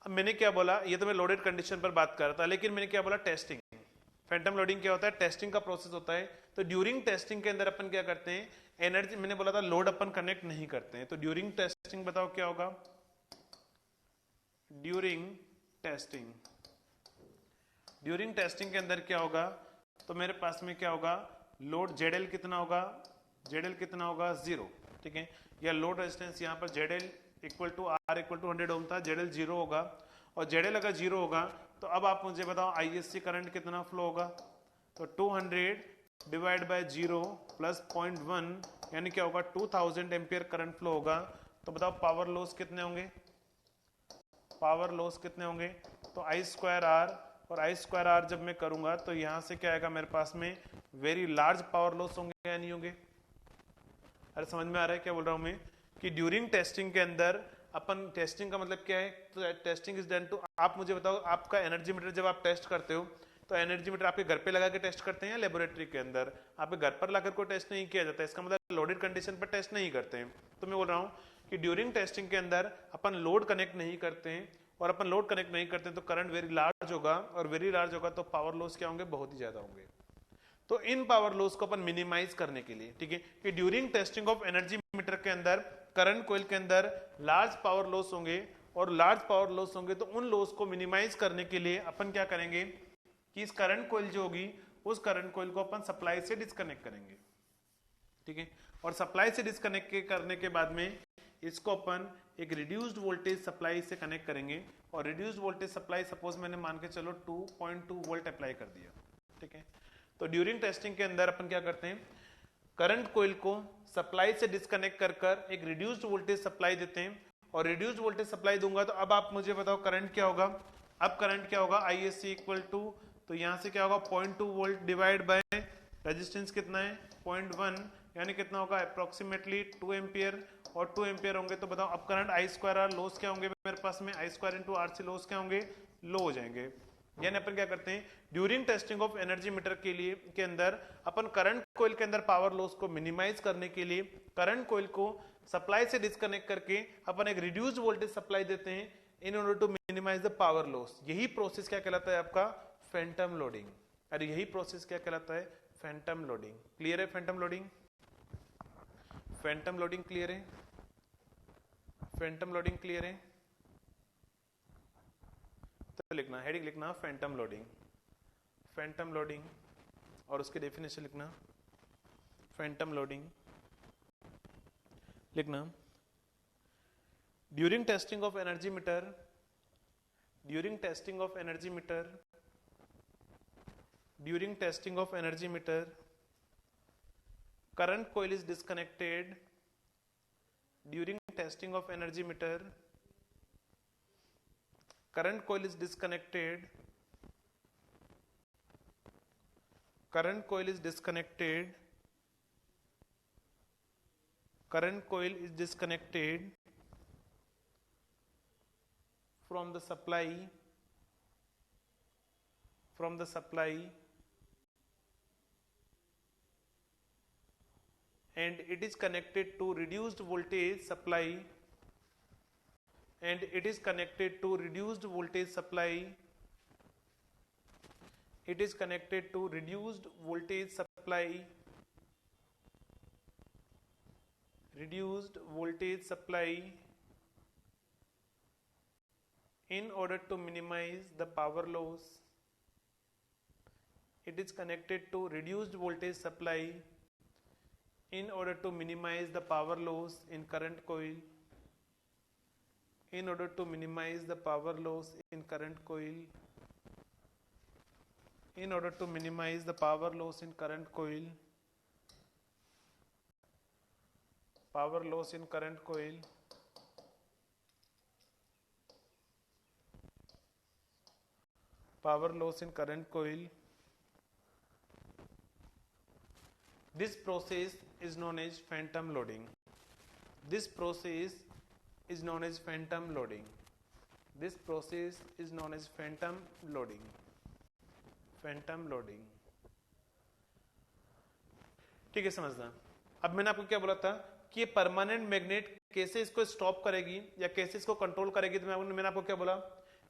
अब मैंने क्या बोला, ये तो मैं लोडेड कंडीशन पर बात कर रहा था, लेकिन मैंने क्या बोला, टेस्टिंग। फैंटम लोडिंग क्या होता है, टेस्टिंग का प्रोसेस होता है। तो ड्यूरिंग टेस्टिंग के अंदर अपन क्या करते हैं, एनर्जी, मैंने बोला था लोड अपन कनेक्ट नहीं करते हैं, तो ड्यूरिंग टेस्टिंग बताओ क्या होगा, ड्यूरिंग टेस्टिंग, ड्यूरिंग टेस्टिंग के अंदर क्या होगा, तो मेरे पास में क्या होगा, लोड ZL कितना होगा, ZL कितना होगा, 0। ठीक है, या लोड रेजिस्टेंस यहाँ पर ZL equal to R equal to 100 ohm था, ZL 0 होगा। और ZL अगर 0 होगा तो अब आप मुझे बताओ ISC करंट कितना फ्लो होगा, तो 200 डिवाइड बाय 0 प्लस 0.1, यानी क्या होगा, 2000 एम्पियर करंट फ्लो होगा। तो बताओ पावर लॉस कितने होंगे, पावर लॉस कितने होंगे, तो आई स्क्वायर आर, और आई स्क्वायर आर जब मैं करूंगा तो यहां से क्या आएगा मेरे पास में, वेरी लार्ज पावर लॉस होंगे या नहीं होंगे। अरे समझ में आ रहा है क्या बोल रहा हूं मैं, कि ड्यूरिंग टेस्टिंग के अंदर अपन, टेस्टिंग का मतलब क्या है, तो टेस्टिंग इज डन टू, आप मुझे बताओ आपका एनर्जी मीटर जब आप टेस्ट करते हो तो एनर्जी मीटर आपके घर पे लगा के टेस्ट करते हैं या लेबोरेटरी के अंदर, आपके घर पर लाकर कोई टेस्ट नहीं किया जाता है, इसका मतलब लोडेड कंडीशन पर टेस्ट नहीं करते हैं। तो मैं बोल रहा हूँ कि ड्यूरिंग टेस्टिंग के अंदर अपन लोड कनेक्ट नहीं करते हैं, और अपन लोड कनेक्ट नहीं करते हैं तो करंट वेरी लार्ज होगा, और वेरी लार्ज होगा तो पावर लॉस क्या होंगे, बहुत ही ज्यादा होंगे। तो इन पावर लॉस को अपन मिनिमाइज करने के लिए, ठीक है, कि during testing of energy meter के अंदर करंट कॉइल के अंदर लार्ज पावर लॉस होंगे, और लार्ज पावर लॉस होंगे तो उन लॉस को मिनिमाइज करने के लिए अपन क्या करेंगे कि इस करंट कॉइल जो होगी उस करंट कॉइल को अपन सप्लाई से डिस्कनेक्ट करेंगे, ठीक है, और सप्लाई से डिस्कनेक्ट करने के बाद में इसको अपन एक रिड्यूस्ड वोल्टेज सप्लाई से कनेक्ट करेंगे, और रिड्यूस्ड वोल्टेज सप्लाई सपोज मैंने मान के चलो 2.2 वोल्ट अप्लाई कर दिया, ठीक है। तो ड्यूरिंग टेस्टिंग के अंदर अपन क्या करते हैं, करंट कॉइल को सप्लाई से डिस्कनेक्ट कर एक रिड्यूस्ड वोल्टेज सप्लाई देते हैं, और रिड्यूस्ड वोल्टेज सप्लाई दूंगा तो अब आप मुझे बताओ करंट क्या होगा, अब करंट क्या होगा, ISC इक्वल टू, तो यहां से क्या होगा 0.2 वोल्ट डिवाइड बाय रेजिस्टेंस कितना है 0.1, यानी कितना होगा अप्रोक्सीमेटली 2 एम्पियर, और 2 एम्पियर होंगे तो बताओ अब current I square R loss क्या होंगे मेरे पास में, I square into R C loss क्या होंगे, लो हो जाएंगे। यानी अपन क्या करते हैं during testing of energy meter के लिए के अंदर अपन करंट कॉइल के अंदर पावर लॉस को मिनिमाइज करने के लिए करंट कॉइल को सप्लाई से डिस्कनेक्ट करके अपन एक रिड्यूस्ड वोल्टेज सप्लाई देते हैं in order to minimize the power loss. यही प्रोसेस क्या कहलाता है आपका, फैंटम लोडिंग। अरे यही प्रोसेस क्या कहलाता है, फैंटम लोडिंग। क्लियर है Phantom loading, Phantom loading clear है, फैंटम लोडिंग क्लियर है, तो लिखना हेडिंग लिखना फैंटम लोडिंग, फैंटम लोडिंग, और उसकी डेफिनेशन लिखना फैंटम लोडिंग, लिखना during testing of energy meter, during testing of energy meter, during testing of energy meter current coil is disconnected, during testing of energy meter current coil is disconnected, current coil is disconnected, current coil is disconnected from the supply, from the supply, and it is connected to reduced voltage supply, and it is connected to reduced voltage supply, it is connected to reduced voltage supply, reduced voltage supply in order to minimize the power loss, it is connected to reduced voltage supply in order to minimize the power loss in current coil, in order to minimize the power loss in current coil, in order to minimize the power loss in current coil, power loss in current coil, power loss in current coil. This process is known as phantom loading. This process is known as phantom loading. This process is known as phantom loading. Phantom loading. ठीक है समझना। अब मैंने आपको क्या बोला था कि ये परमानेंट मैग्नेट कैसे इसको स्टॉप करेगी या कैसे इसको कंट्रोल करेगी, तो मैंने आपको क्या बोला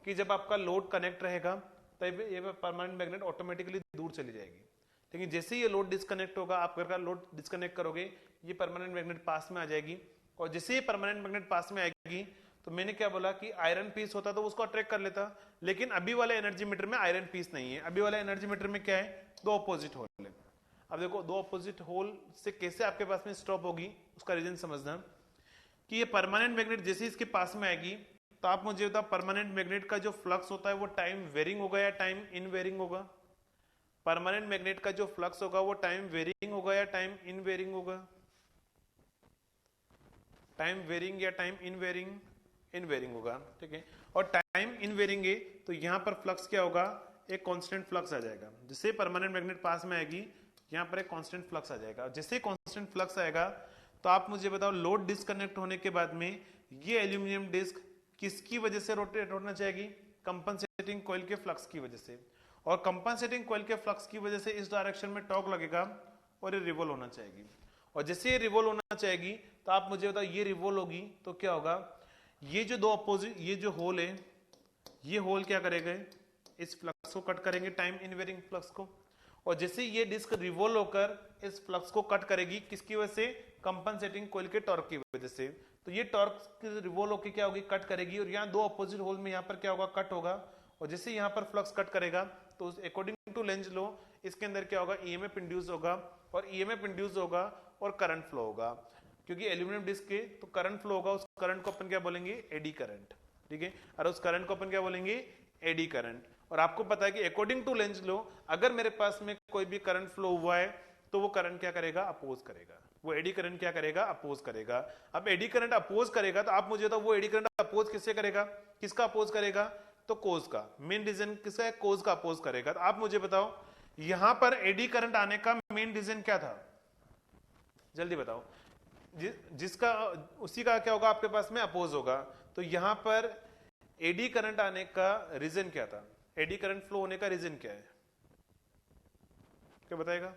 कि जब आपका लोड कनेक्ट रहेगा तब ये परमानेंट मैग्नेट ऑटोमेटिकली दूर चली जाएगी। लेकिन जैसे ही ये लोड डिस्कनेक्ट होगा, आप घर का लोड डिस्कनेक्ट करोगे, ये परमानेंट मैग्नेट पास में आ जाएगी, और जैसे ही परमानेंट मैग्नेट पास में आएगी तो मैंने क्या बोला कि आयरन पीस होता तो उसको अट्रैक्ट कर लेता, लेकिन अभी वाले एनर्जी मीटर में आयरन पीस नहीं है। अभी वाले एनर्जी मीटर में क्या है, दो अपोजिट होल है। अब देखो दो अपोजिट होल से कैसे आपके पास में स्टॉप होगी, उसका रीजन समझना कि ये परमानेंट मैग्नेट जैसे इसके पास में आएगी तो आप मुझे बताओ परमानेंट मैग्नेट का जो फ्लक्स होता है वो टाइम वेरिंग होगा या टाइम इन वेरिंग होगा? परमानेंट मैग्नेट का जो फ्लक्स होगा वो टाइम वेरिंग होगा या टाइम इन वेरिंग होगा? टाइम वेरिंग या time in varying? In varying होगा, ठीक है। और टाइम इनवेरिंग है तो यहाँ पर फ्लक्स क्या होगा, एक कांस्टेंट फ्लक्स आ जाएगा। जिससे परमानेंट मैग्नेट पास में आएगी यहाँ पर एक कांस्टेंट फ्लक्स आ जाएगा। जैसे कांस्टेंट फ्लक्स आएगा तो आप मुझे बताओ लोड डिस्कनेक्ट होने के बाद में ये एल्यूमिनियम डिस्क किसकी वजह से रोटेट होना चाहिए, कंपनसेटिंग कॉइल के फ्लक्स की वजह से। और कंपनसेटिंग कॉइल के फ्लक्स की वजह से इस डायरेक्शन में टॉर्क लगेगा और ये रिवॉल्व होना चाहिए। और जैसे ये रिवॉल्व होना चाहिए तो आप मुझे बताओ ये रिवॉल्व होगी तो क्या होगा, ये जो दो अपोजिट ये जो होल है ये होल क्या करेगा, इस फ्लक्स को कट करेंगे, टाइम इनवेरिंग फ्लक्स को। और जैसे ये डिस्क रिवॉल्व होकर इस फ्लक्स को कट करेगी किसकी वजह से, कंपनसेटिंग कॉइल के टॉर्क की वजह से। तो ये टॉर्क रिवॉल्व होकर क्या होगी, कट करेगी और यहाँ दो अपोजिट होल में यहाँ पर क्या होगा, कट होगा। और जैसे यहाँ पर फ्लक्स कट करेगा तो अकॉर्डिंग टू लेंज लॉ इसके अंदर क्या होगा, ईएमएफ इंड्यूस होगा और ईएमएफ इंड्यूस होगा और करंट फ्लो होगा। क्योंकि एल्यूमिनियम डिस्क के तो करंट फ्लो होगा, उस करंट को अपन क्या बोलेंगे, एडी करंट। ठीक है, और उस करंट को अपन क्या बोलेंगे, एडी करंट। और आपको पता है कि अकॉर्डिंग टू लेंज लॉ अगर मेरे पास में कोई भी करंट फ्लो हुआ है तो वो करंट क्या करेगा, अपोज करेगा। वो एडी करंट क्या करेगा, अपोज करेगा। अब एडी करंट अपोज करेगा तो आप मुझे बताओ वो एडी करंट अपोज किससे करेगा, किसका अपोज करेगा, तो कोज का। मेन रीजन किसका है, कोज का अपोज करेगा। तो आप मुझे बताओ यहां पर एडी करंट आने का मेन रीजन क्या था, जल्दी बताओ। जिसका उसी का क्या होगा आपके पास में, अपोज होगा। तो यहां पर एडी करंट आने का रीजन क्या था, एडी करंट फ्लो होने का रीजन क्या है, क्या बताएगा।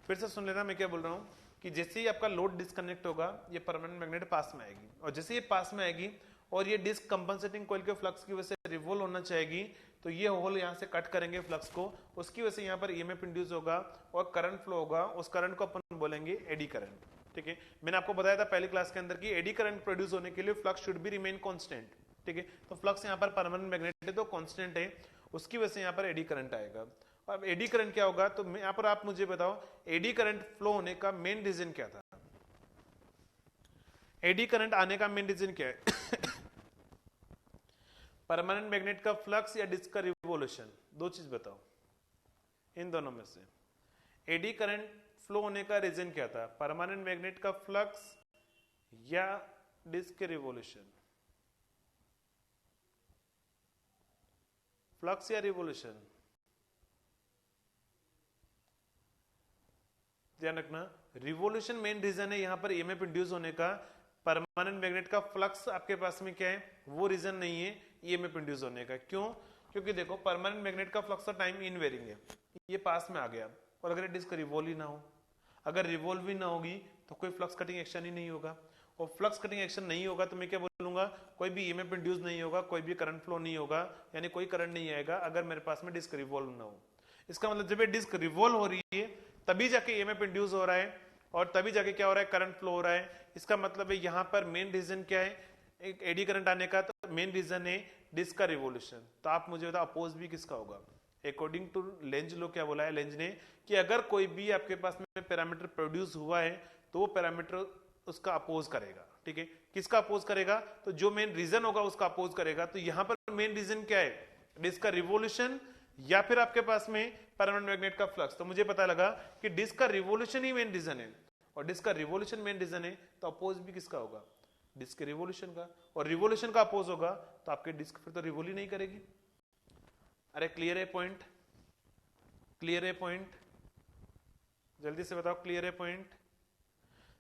फिर से सुन लेना मैं क्या बोल रहा हूं कि जैसे ही आपका लोड डिस्कनेक्ट होगा ये परमानेंट मैग्नेट पास में आएगी। और जैसे ये पास में आएगी और ये डिस्क कंपनसेटिंग कॉइल के फ्लक्स की वजह से रिवॉल्व होना चाहिए तो ये होल यहां से कट करेंगे फ्लक्स को, उसकी वजह से यहां पर ईएमएफ इंड्यूस होगा और करंट फ्लो होगा। उस करंट को अपन बोलेंगे एडी करंट। ठीक है, मैंने आपको बताया था पहली क्लास के अंदर कि एडी करंट प्रोड्यूस होने के लिए flux should be remain constant. ठीक है, तो फ्लक्स यहाँ पर परमानेंट मैग्नेट है तो कांस्टेंट है, उसकी वजह से यहाँ पर एडी करंट आएगा। अब एडी करंट क्या होगा, तो यहाँ पर आप मुझे बताओ एडी करंट फ्लो होने का मेन रीजन क्या था, एडी करंट आने का मेन रीजन क्या है परमानेंट मैग्नेट का फ्लक्स या डिस्क का रिवोल्यूशन, दो चीज बताओ इन दोनों में से। एडी करंट फ्लो होने का रीजन क्या था, परमानेंट मैग्नेट का फ्लक्स या डिस्क के रिवोल्यूशन, फ्लक्स या रिवोल्यूशन, ध्यान रखना रिवोल्यूशन मेन रीजन है यहां पर ईएमएफ इंड्यूस होने का। परमानेंट मैग्नेट का फ्लक्स आपके पास में क्या है, वो रीजन नहीं है ईएमएफ इंड्यूस होने का। क्यों, क्योंकि देखो परमानेंट मैग्नेट का फ्लक्स का टाइम इन वेरिंग है, ये पास में आ गया और अगर डिस्क रिवॉल्व ही ना हो, अगर रिवॉल्व ही ना होगी तो कोई फ्लक्स कटिंग एक्शन ही नहीं होगा। और फ्लक्स कटिंग एक्शन नहीं होगा तो मैं क्या बोलूंगा, कोई भी ईएमएफ इंड्यूस नहीं होगा, कोई भी करंट फ्लो नहीं होगा, यानी कोई करंट नहीं आएगा अगर मेरे पास में डिस्क रिवॉल्व ना हो। इसका मतलब जब ये डिस्क रिवॉल्व हो रही है तभी जाके ईएमएफ इंड्यूस हो रहा है और तभी जाके क्या हो रहा है, करंट फ्लो हो रहा है। इसका मतलब है यहाँ पर मेन रीजन क्या है, एक एडी करंट आने का, तो मेन रीजन है डिस्क का रिवोल्यूशन। तो आप मुझे बताओ अपोज भी किसका होगा, अकॉर्डिंग टू लेंज लो क्या बोला है लेंज ने कि अगर कोई भी आपके पास में पैरामीटर प्रोड्यूस हुआ है तो वो पैरामीटर उसका अपोज करेगा। ठीक है, किसका अपोज करेगा, तो जो मेन रीजन होगा उसका अपोज करेगा। तो यहां पर मेन रीजन क्या है, डिस्क का रिवोल्यूशन या फिर आपके पास में परमानेंट मैग्नेट का फ्लक्स। तो मुझे पता लगा कि डिस्क का रिवोल्यूशन ही मेन रीजन है और डिस्क का रिवोल्यूशन मेन रीजन है तो अपोज भी किसका होगा, डिस्क के रिवोल्यूशन का। और रिवोल्यूशन का अपोज होगा तो आपके डिस्क फिर तो रिवोल्व ही नहीं करेगी। अरे क्लियर है पॉइंट, क्लियर है पॉइंट, जल्दी से बताओ क्लियर है पॉइंट।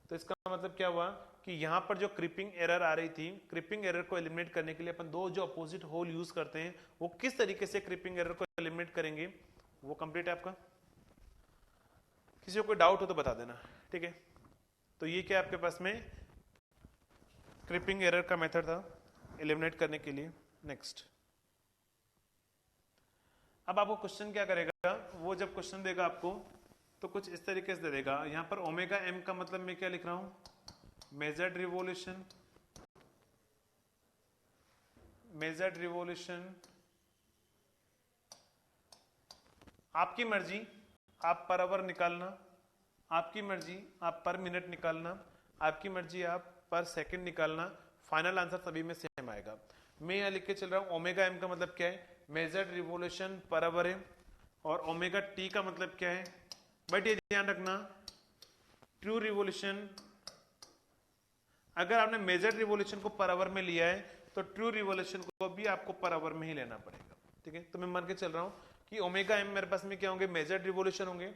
तो इसका मतलब क्या हुआ कि यहां पर जो क्रिपिंग एरर आ रही थी, क्रिपिंग एरर को एलिमिनेट करने के लिए अपन दो जो अपोजिट होल यूज करते हैं वो किस तरीके से क्रिपिंग एरर को एलिमिनेट करेंगे वो कंप्लीट है आपका। किसी को कोई डाउट हो तो बता देना। ठीक है, तो ये क्या आपके पास में क्रिपिंग एरर का मेथड था एलिमिनेट करने के लिए। नेक्स्ट, अब आपको क्वेश्चन क्या करेगा, वो जब क्वेश्चन देगा आपको तो कुछ इस तरीके से दे देगा। यहां पर ओमेगा एम का मतलब मैं क्या लिख रहा हूं, मेजर्ड रिवोल्यूशन, मेजर्ड रिवोल्यूशन। आपकी मर्जी आप पर आवर निकालना, आपकी मर्जी आप पर मिनट निकालना, आपकी मर्जी आप पर सेकंड निकालना, फाइनल आंसर सभी में सेम आएगा। मैं यहां लिख के चल रहा हूं ओमेगा एम का मतलब क्या है, मेजर्ड रिवोल्यूशन पर आवर है, और ओमेगा टी का मतलब क्या है, बट ये ध्यान रखना ट्रू रिवोल्यूशन, अगर आपने मेजर्ड रिवोल्यूशन को पर आवर में लिया है तो ट्रू रिवोल्यूशन को भी आपको पर आवर में ही लेना पड़ेगा। ठीक है, तो मैं मान के चल रहा हूं कि ओमेगा एम मेरे पास में क्या होंगे, मेजर्ड रिवोल्यूशन होंगे,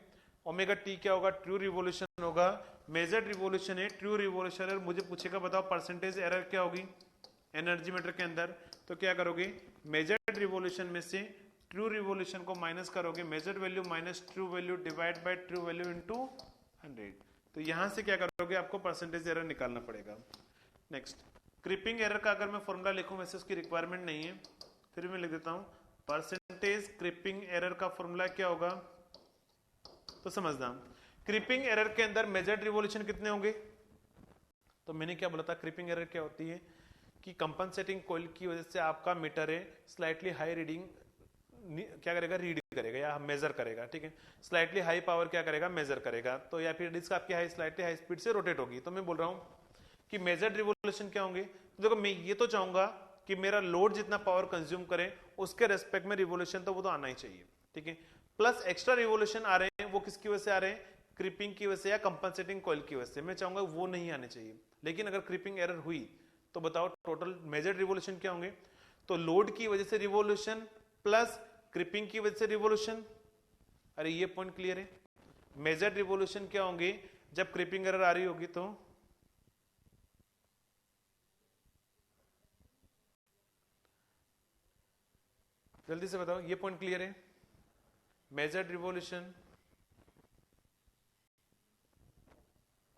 ओमेगा टी क्या होगा, ट्रू रिवोल्यूशन होगा, मेजर्ड रिवोल्यूशन है, ट्रू रिवोल्यूशन है, मुझे पूछेगा बताओ परसेंटेज एरर क्या होगी एनर्जी मीटर के अंदर, तो क्या करोगे, मेजर्ड रिवोल्यूशन में से ट्रू रिवोल्यूशन को माइनस करोगे, measured value minus true value divide by true value into 100, तो यहां से क्या करोगे, आपको परसेंटेज एरर निकालना पड़ेगा। नेक्स्ट, क्रिपिंग एरर का अगर मैं फॉर्मूला लिखूं, वैसे उसकी रिक्वायरमेंट नहीं है, फिर मैं लिख देता हूं, परसेंटेज क्रिपिंग एरर का फॉर्मूला क्या होगा, तो समझना, क्रिपिंग एरर के अंदर मेजर्ड रिवोल्यूशन कितने होंगे, तो मैंने क्या बोला था, क्रिपिंग एरर क्या होती है कि कंपनसेटिंग कॉइल की वजह से आपका मीटर है स्लाइटली हाई रीडिंग क्या करेगा, रीड करेगा या मेजर करेगा। ठीक है, स्लाइटली हाई पावर क्या करेगा, मेजर करेगा, तो या फिर डिस्क आपकी हाई स्लाइटली हाई स्पीड से रोटेट होगी। तो मैं बोल रहा हूं कि मेजर्ड रिवोल्यूशन क्या होंगे, तो देखो मैं ये तो चाहूंगा कि मेरा लोड जितना पावर कंज्यूम करे उसके रेस्पेक्ट में रिवोल्यूशन तो वो तो आना ही चाहिए। ठीक है, प्लस एक्स्ट्रा रिवोल्यूशन आ रहे हैं, वो किसकी वजह से आ रहे हैं, क्रिपिंग की वजह से या कंपनसेटिंग कॉइल की वजह से, मैं चाहूंगा वो नहीं आने चाहिए। लेकिन अगर क्रिपिंग एरर हुई तो बताओ टोटल मेजर्ड रिवोल्यूशन क्या होंगे, तो लोड की वजह से रिवोल्यूशन प्लस क्रिपिंग की वजह से रिवोल्यूशन। अरे ये पॉइंट क्लियर है, मेजर्ड रिवोल्यूशन क्या होंगे जब क्रिपिंग एरर आ रही होगी, तो जल्दी से बताओ, ये पॉइंट क्लियर है, मेजर्ड रिवोल्यूशन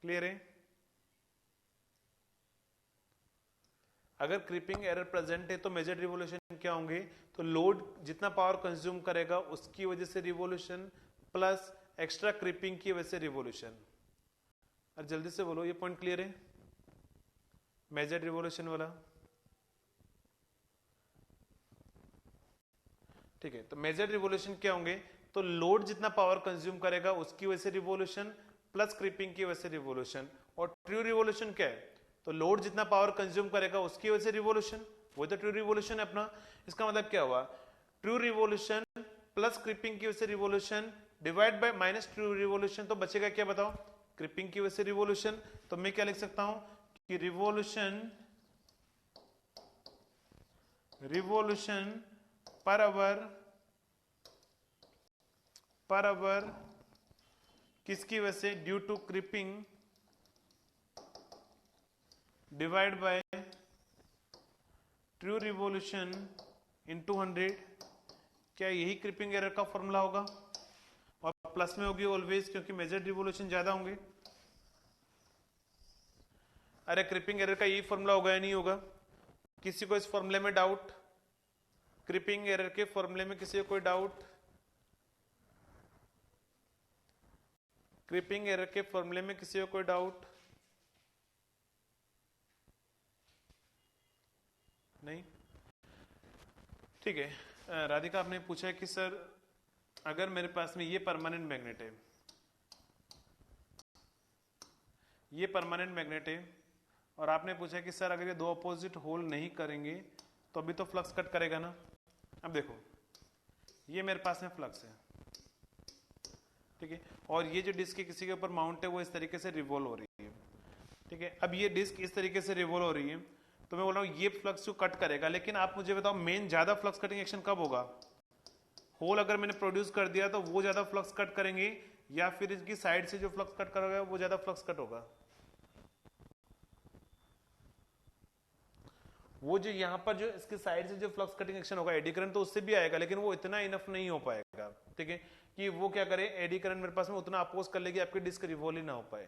क्लियर है। अगर क्रिपिंग एरर प्रेजेंट है तो मेजर्ड रिवोल्यूशन क्या होंगे, तो लोड जितना पावर कंज्यूम करेगा उसकी वजह से रिवोल्यूशन प्लस एक्स्ट्रा क्रिपिंग की वजह से रिवोल्यूशन। और जल्दी से बोलो, ये पॉइंट क्लियर है मेजर्ड रिवोल्यूशन वाला। ठीक है, तो मेजर्ड रिवोल्यूशन क्या होंगे, तो लोड जितना पावर कंज्यूम करेगा उसकी वजह से रिवोल्यूशन प्लस क्रिपिंग की वजह से रिवोल्यूशन। और ट्रू रिवोल्यूशन क्या है, तो लोड जितना पावर कंज्यूम करेगा उसकी वजह से रिवोल्यूशन, वो तो ट्रू रिवोल्यूशन है अपना। इसका मतलब क्या हुआ, ट्रू रिवोल्यूशन प्लस क्रिपिंग की वजह से revolution divide by minus true revolution, तो बचेगा क्या बताओ, क्रिपिंग की वजह से रिवोल्यूशन। तो मैं क्या लिख सकता हूं कि रिवोल्यूशन पर आवर किसकी वजह से, due to creeping divide by true revolution into 100, क्या यही क्रिपिंग एरर का फॉर्मूला होगा, और प्लस में होगी ऑलवेज क्योंकि मेजर्ड रिवोल्यूशन ज्यादा होंगे। अरे क्रिपिंग एरर का यही फॉर्मूला होगा या नहीं होगा, किसी को इस फॉर्मूले में डाउट, क्रिपिंग एरर के फॉर्मूले में किसी को कोई डाउट, क्रिपिंग एरर के फॉर्मूले में किसी को कोई डाउट नहीं। ठीक है, राधिका आपने पूछा है कि सर अगर मेरे पास में ये परमानेंट मैग्नेट है, ये परमानेंट मैग्नेट है, और आपने पूछा है कि सर अगर ये दो अपोजिट होल नहीं करेंगे तो अभी तो फ्लक्स कट करेगा ना। अब देखो ये मेरे पास में फ्लक्स है, ठीक है, और ये जो डिस्क किसी के ऊपर माउंट है वो इस तरीके से रिवॉल्व हो रही है। ठीक है, अब ये डिस्क इस तरीके से रिवॉल्व हो रही है, तो मैं बोल रहा हूं ये फ्लक्स जो कट करेगा, लेकिन आप मुझे बताओ मेन ज्यादा फ्लक्स कटिंग एक्शन कब होगा, होल अगर मैंने प्रोड्यूस कर दिया तो वो ज्यादा फ्लक्स कट करेंगे, या फिर इसकी साइड से जो फ्लक्स कट करेगा वो ज्यादा फ्लक्स कट होगा। वो जो यहां पर जो इसके साइड से जो फ्लक्स कटिंग एक्शन होगा, एडी करंट तो उससे भी आएगा, लेकिन वो इतना इनफ नहीं हो पाएगा। ठीक है, कि वो क्या करे, एडी करंट मेरे पास में उतना अपोज कर लेगी आपकी डिस्क रिवॉल्व ही ना हो पाए।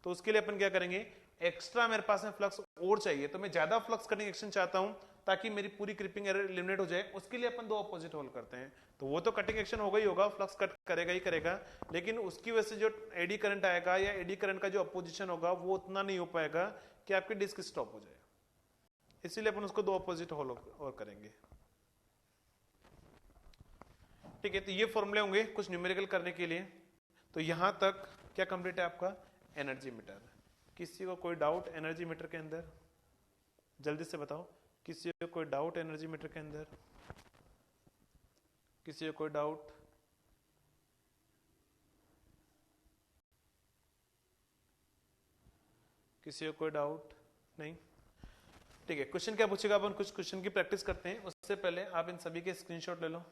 तो उसके लिए अपन क्या करेंगे, एक्स्ट्रा मेरे पास में फ्लक्स और चाहिए, तो मैं ज्यादा फ्लक्स कटिंग एक्शन चाहता हूं ताकि मेरी पूरी क्रिपिंग एरर एलिमिनेट हो जाए। उसके लिए अपन दो अपोजिट होल करते हैं, तो वो तो कटिंग एक्शन होगा ही होगा, फ्लक्स कट करेगा ही करेगा, लेकिन उसकी वजह से जो एडी करंट आएगा या एडी करंट का जो अपोजिशन होगा वो उतना नहीं हो पाएगा कि आपकी डिस्क स्टॉप हो जाए। इसीलिए अपन उसको दो अपोजिट होल और करेंगे। ठीक है, तो ये फॉर्मूले होंगे कुछ न्यूमेरिकल करने के लिए। तो यहां तक क्या कंप्लीट है आपका एनर्जी मीटर। किसी को कोई डाउट एनर्जी मीटर के अंदर, जल्दी से बताओ, किसी को कोई डाउट एनर्जी मीटर के अंदर, किसी को कोई डाउट, किसी को कोई डाउट नहीं। ठीक है, क्वेश्चन क्या पूछेगा, अपन कुछ क्वेश्चन की प्रैक्टिस करते हैं। उससे पहले आप इन सभी के स्क्रीनशॉट ले लो।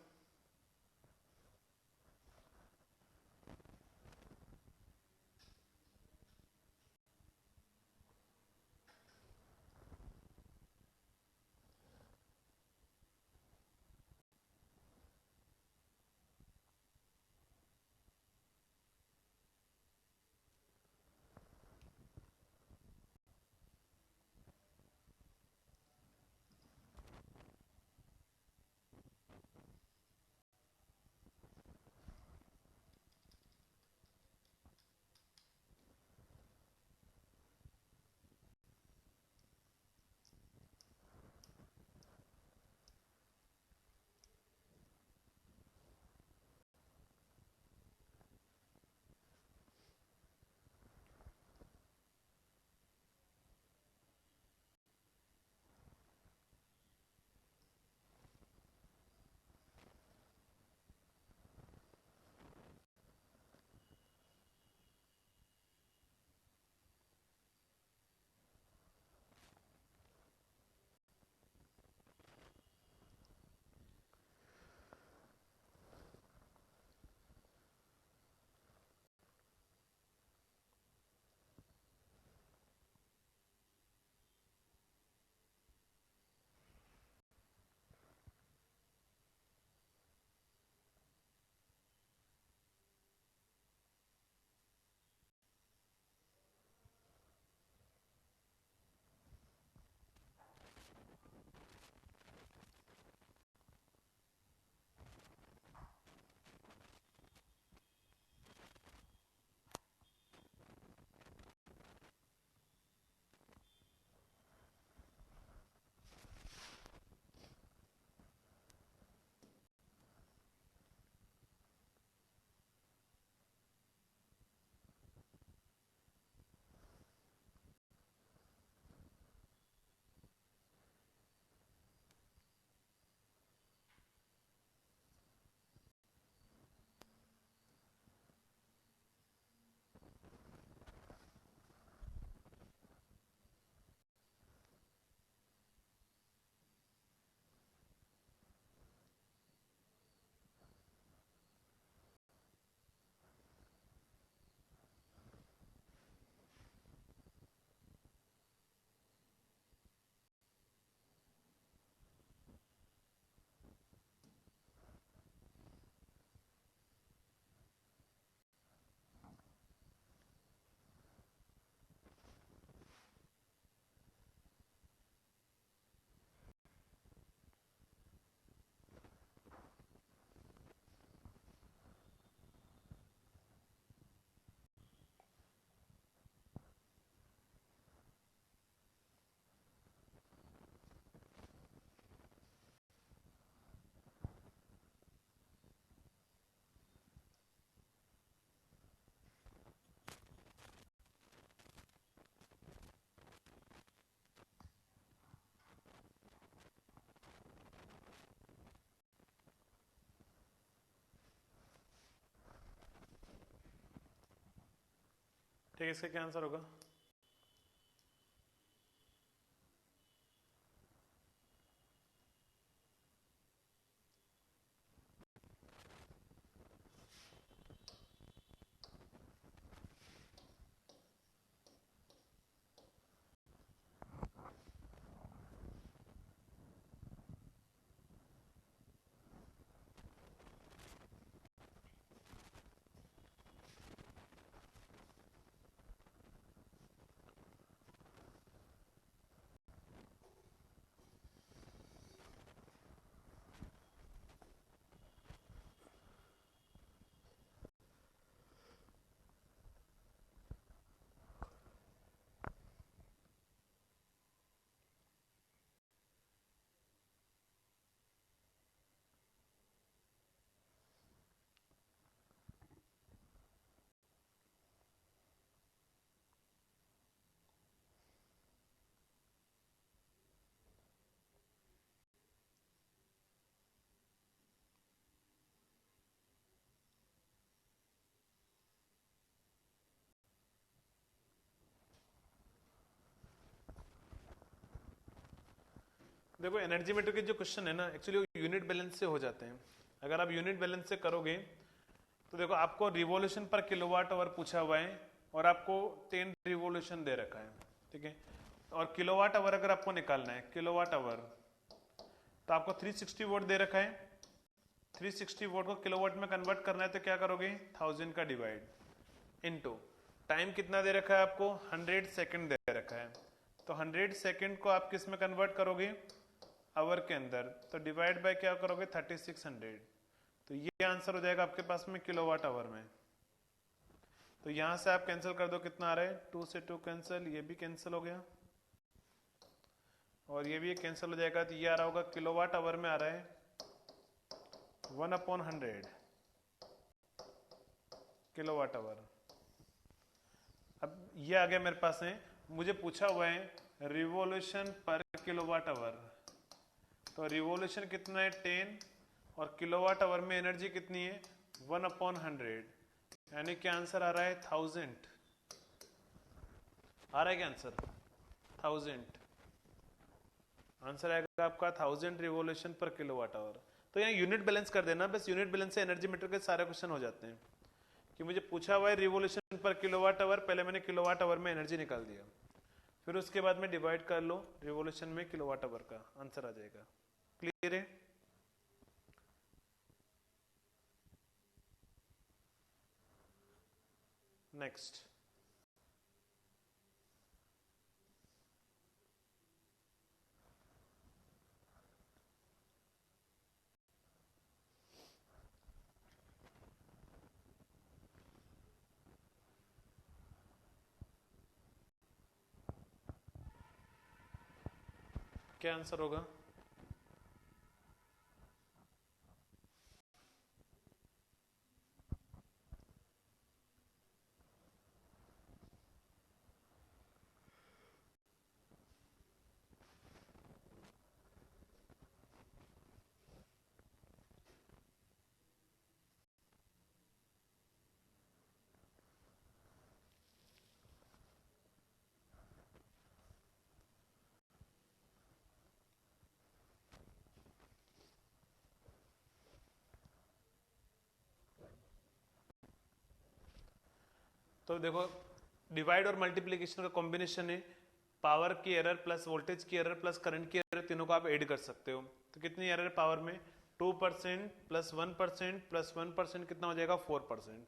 ठीक है, इसका क्या आंसर होगा? देखो एनर्जी मीटर के जो क्वेश्चन है ना, एक्चुअली यूनिट बैलेंस से हो जाते हैं। अगर आप यूनिट बैलेंस से करोगे तो देखो आपको रिवोल्यूशन पर किलोवाट आवर पूछा हुआ है और आपको 10 रिवोल्यूशन दे रखा है, ठीक है। और किलोवाट आवर अगर आपको निकालना है, किलोवाट आवर, तो आपको 360 वोट दे रखा है। 360 वोट को किलोवाट में कन्वर्ट करना है तो क्या करोगे, 1000 का डिवाइड इनटू टाइम कितना दे रखा है आपको, 100 सेकंड दे रखा है। तो 100 सेकंड को आप किस में कन्वर्ट करोगे, आवर के अंदर, तो डिवाइड बाय क्या करोगे, 3600। तो ये आंसर हो जाएगा आपके पास में किलोवाट आवर में। तो यहां से आप कैंसिल कर दो, कितना आ रहा है, 2 से 2 कैंसिल, ये भी कैंसिल हो गया और ये भी कैंसिल हो जाएगा। तो ये आ रहा होगा किलोवाट आवर में आ रहा है 1/100 किलोवाट आवर। अब ये आ गया मेरे पास है, मुझे पूछा हुआ है रिवोल्यूशन पर किलोवाट आवर। तो रिवोल्यूशन कितना है 10 और किलोवाट आवर में एनर्जी कितनी है 1/100, यानी क्या आंसर आ रहा है 1000। आ रहा है क्या आंसर 1000? आंसर आएगा आपका 1000 रिवोल्यूशन पर किलोवाट आवर। तो यहाँ यूनिट बैलेंस कर देना, बस यूनिट बैलेंस से एनर्जी मीटर के सारे क्वेश्चन हो जाते हैं। कि मुझे पूछा हुआ है रिवोल्यूशन पर किलोवाट आवर, पहले मैंने किलोवाट आवर में एनर्जी निकाल दिया, फिर उसके बाद में डिवाइड कर लो रिवोल्यूशन में किलोवाट आवर का, आंसर आ जाएगा। क्लियर है? नेक्स्ट, क्या आंसर होगा? तो देखो डिवाइड और मल्टीप्लीकेशन का कॉम्बिनेशन है, पावर की एरर प्लस वोल्टेज की एरर प्लस करंट की एरर, तीनों को आप ऐड कर सकते हो। तो कितनी एरर है पावर में, 2% प्लस 1% प्लस 1% कितना हो जाएगा 4%।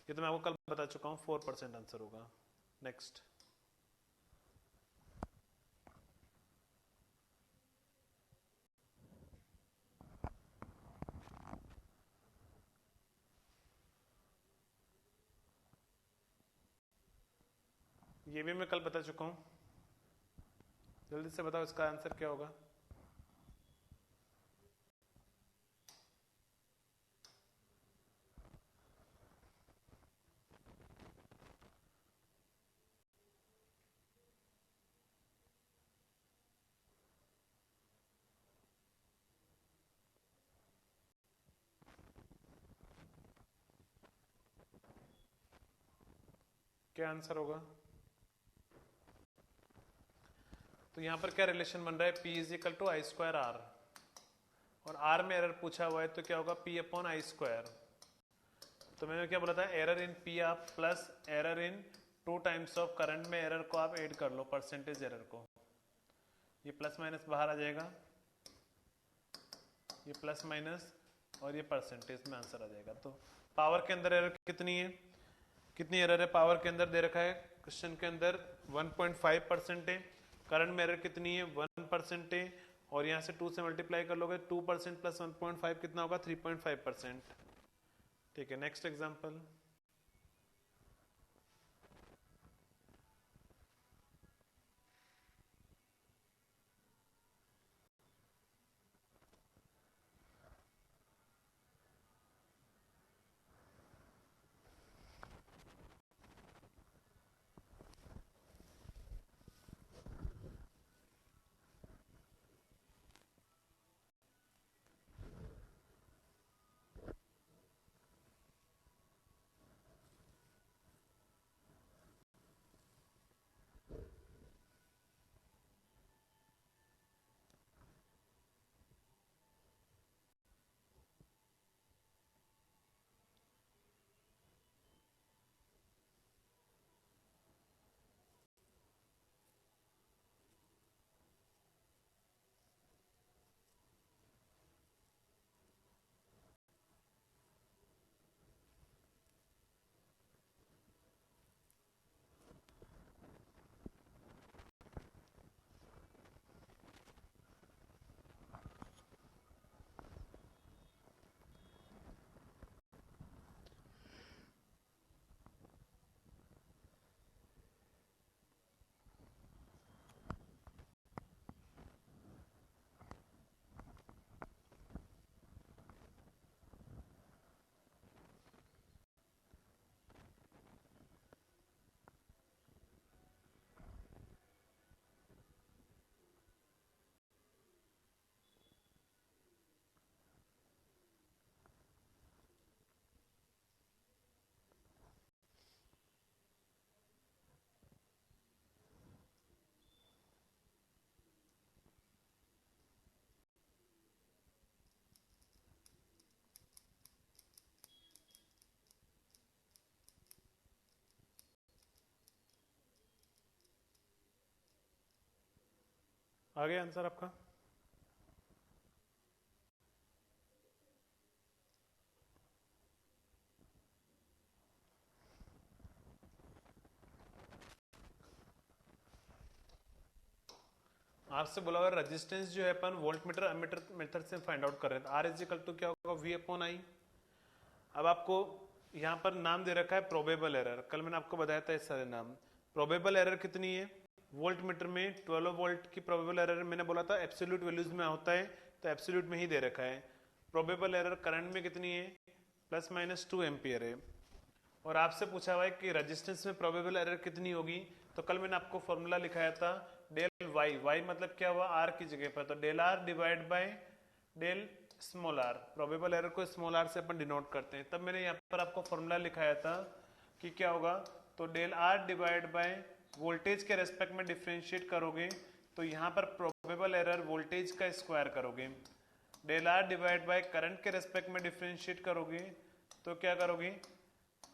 ये तो मैं आपको कल बता चुका हूँ, 4% आंसर होगा। नेक्स्ट, ये भी मैं कल बता चुका हूँ, जल्दी से बताओ इसका आंसर क्या होगा। क्या आंसर होगा? तो यहां पर क्या रिलेशन बन रहा है, P is equal to I square R, और आर में एरर पूछा हुआ है तो क्या होगा P अपॉन आई स्क्वायर। तो मैंने क्या बोला था, एरर इन P आप plus error in 2 times of current में एरर को आप ऐड कर लो, परसेंटेज एरर को, ये प्लस माइनस बाहर आ जाएगा, ये प्लस माइनस और ये परसेंटेज में आंसर आ जाएगा। तो पावर के अंदर एरर कितनी है, कितनी एरर है पावर के अंदर दे रखा है क्वेश्चन के अंदर, 1.5% है। करंट में एरर कितनी है 1% है, और यहाँ से 2 से मल्टीप्लाई कर लोगे, 2% प्लस 1.5 कितना होगा 3.5%। ठीक है, नेक्स्ट एग्जाम्पल। आ गया आंसर आपका? आपसे बोला हुआ रेजिस्टेंस जो है अपन वोल्ट मीटर एमीटर मेथड से फाइंड आउट कर रहे हैं। आर इज इक्वल टू क्या होगा, वी अपॉन आई। अब आपको यहाँ पर नाम दे रखा है प्रोबेबल एरर। कल मैंने आपको बताया था इस सारे नाम। प्रोबेबल एरर कितनी है वोल्ट मीटर में? 12 वोल्ट की प्रोबेबल एरर मैंने बोला था एब्सोल्यूट वैल्यूज में होता है, तो एब्सोल्यूट में ही दे रखा है। प्रोबेबल एरर करंट में कितनी है? +-2 एम्पियर है। और आपसे पूछा हुआ है कि रेजिस्टेंस में प्रोबेबल एरर कितनी होगी। तो कल मैंने आपको फॉर्मूला लिखाया था डेल वाई। वाई मतलब क्या हुआ, आर की जगह पर, तो del R divide by del small R. Probable error को स्मॉल आर से अपन डिनोट करते हैं। तब मैंने यहाँ पर आपको फॉर्मूला लिखाया था कि क्या होगा, तो del R divide by voltage के रेस्पेक्ट में डिफ्रेंशिएट करोगे तो यहाँ पर प्रोबेबल एरर वोल्टेज का स्क्वायर करोगे। Del R divide by current के रेस्पेक्ट में डिफ्रेंशिएट करोगे तो क्या करोगे,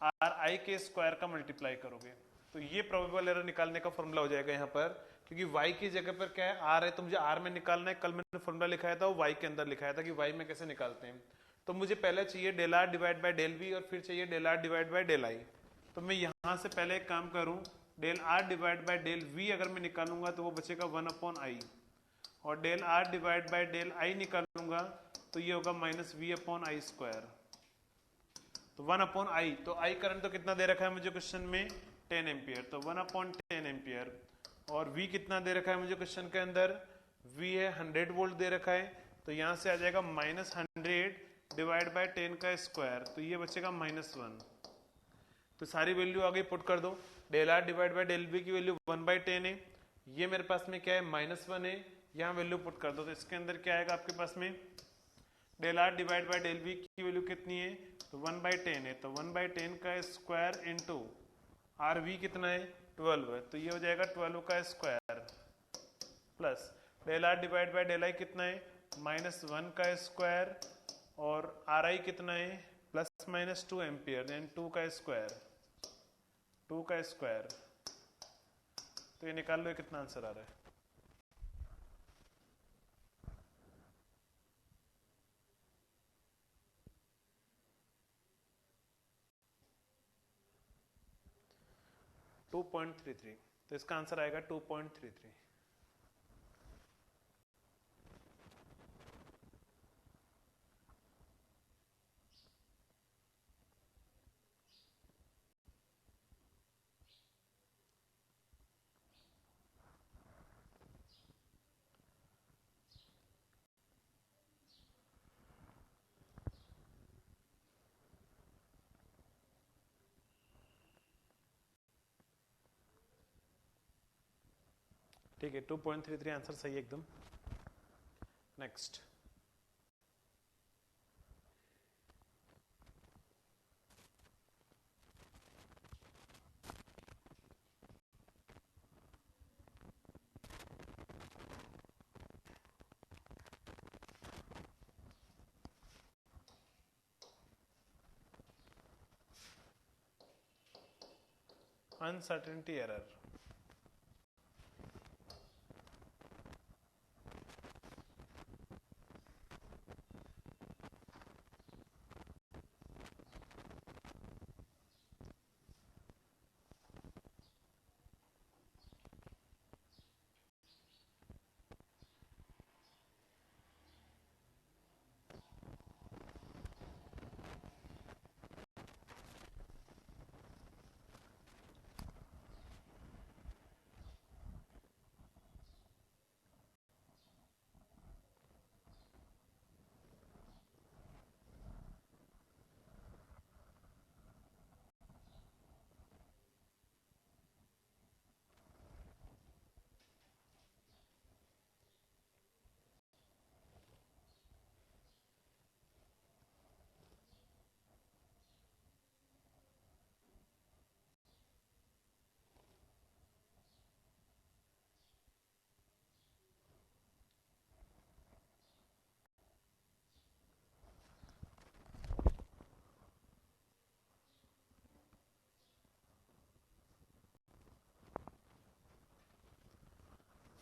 आर आई के स्क्वायर का मल्टीप्लाई करोगे। तो ये प्रोबेबल एरर निकालने का फॉर्मूला हो जाएगा यहाँ पर, क्योंकि y की जगह पर क्या है, आर है, तो मुझे आर में निकालना है। कल मैंने फॉर्मूला लिखाया था वो y के अंदर लिखाया था कि y में कैसे निकालते हैं। तो मुझे पहले चाहिए del R divide by del V और फिर चाहिए del R divide by del I. तो मैं यहाँ से पहले एक काम करूँ, del R divide by del V अगर मैं निकालूंगा तो वो बचेगा 1/i, और del R divide by del I निकालूंगा तो ये होगा -v/i²। तो 1/i, तो आई करंट तो कितना दे रखा है मुझे क्वेश्चन में, 10 एम्पियर, तो 1/10 एम्पियर। और v कितना दे रखा है मुझे क्वेश्चन के अंदर, v है 100 वोल्ट दे रखा है, तो यहाँ से आ जाएगा -100 डिवाइड बाय 10 का स्क्वायर, तो ये बचेगा -1। तो सारी वैल्यू आगे पुट कर दो। Del R divide by del V की वैल्यू 1/10 है, ये मेरे पास में क्या है -1 है, यहाँ वैल्यू पुट कर दो। तो इसके अंदर क्या आएगा आपके पास में, del R divide by del V की वैल्यू कितनी है, तो 1/10 है, तो 1/10 का स्क्वायर इंटू आर वी कितना है 12 है, तो ये हो जाएगा 12 का square plus del R divide by del I कितना है -1 का स्क्वायर, और आर आई कितना है +-2 एम्पियर, देन 2 का स्क्वायर, 2 का स्क्वायर। तो ये निकाल लो ये कितना आंसर आ रहा है। .33, तो इसका आंसर आएगा 2.33। ठीक है, 2.33 आंसर सही है एकदम। Next, uncertainty error.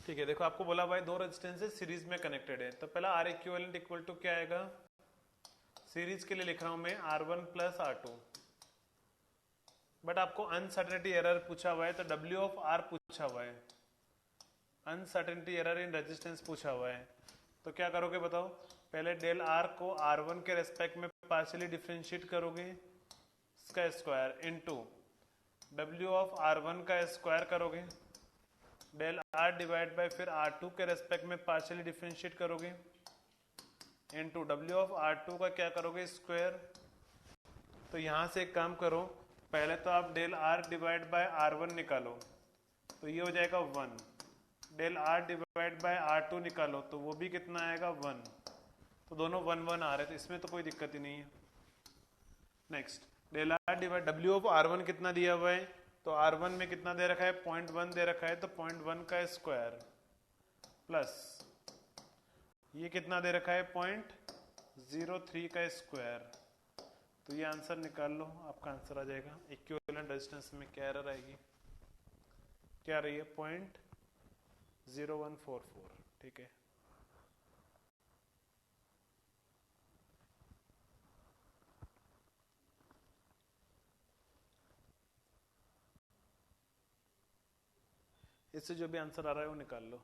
ठीक है, देखो आपको बोला भाई दो रेजिस्टेंसेस सीरीज में कनेक्टेड है, तो पहला आर इक्विवेलेंट इक्वल टू क्या आएगा, सीरीज के लिए लिख रहा हूं मैं R1 प्लस R2, बट आपको अनसर्टेनिटी एरर पूछा हुआ है तो W ऑफ R पूछा हुआ है, अनसर्टेनिटी एरर इन रेजिस्टेंस पूछा हुआ है, तो क्या करोगे बताओ, पहले डेल R को R1 के रेस्पेक्ट में पार्शियली डिफरेंशिएट करोगे इसका square into W of R1 का स्क्वायर करोगे, डेल R डिवाइड बाय फिर R2 के रेस्पेक्ट में पार्शियली डिफरेंशिएट करोगे इनटू W ऑफ R2 का क्या करोगे स्क्वायर। तो यहां से एक काम करो, पहले तो आप del R divide by R1 निकालो तो ये हो जाएगा 1, del R divide by R2 निकालो तो वो भी कितना आएगा 1, तो दोनों 1 1 आ रहे थे, इसमें तो कोई दिक्कत ही नहीं है। Next del R divide W of R1 कितना दिया हुआ है, तो R1 में कितना दे रखा है 0.1 दे रखा है, तो 0.1 का स्क्वायर प्लस ये कितना दे रखा है 0.03 का स्क्वायर, तो ये आंसर निकाल लो, आपका आंसर आ जाएगा। इक्विवेलेंट रेजिस्टेंस में क्या एरर आएगी, क्या रही है 0.0144, ठीक है। इससे जो भी आंसर आ रहा है वो निकाल लो।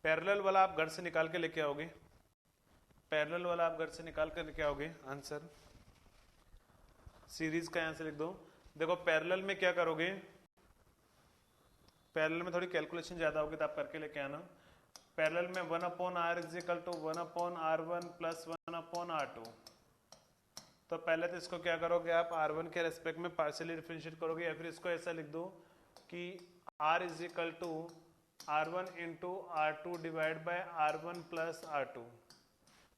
पैरेलल वाला आप घर से निकाल के लेके आओगे, पैरेलल वाला आप घर से निकाल कर लेके आओगे आंसर, सीरीज का यहां से लिख दो। देखो पैरेलल में क्या करोगे, पैरेलल में थोड़ी कैलकुलेशन ज्यादा होगी तो आप करके लेके आना। पैरेलल में 1/r is equal to 1/r1 plus 1/r2, तो पहले तो इसको क्या करोगे आप R1 के रेस्पेक्ट में पार्शियली डिफरेंशिएट करोगे, या फिर इसको ऐसा लिख दो कि R is equal to R1 into R2 divide by R1 plus R2।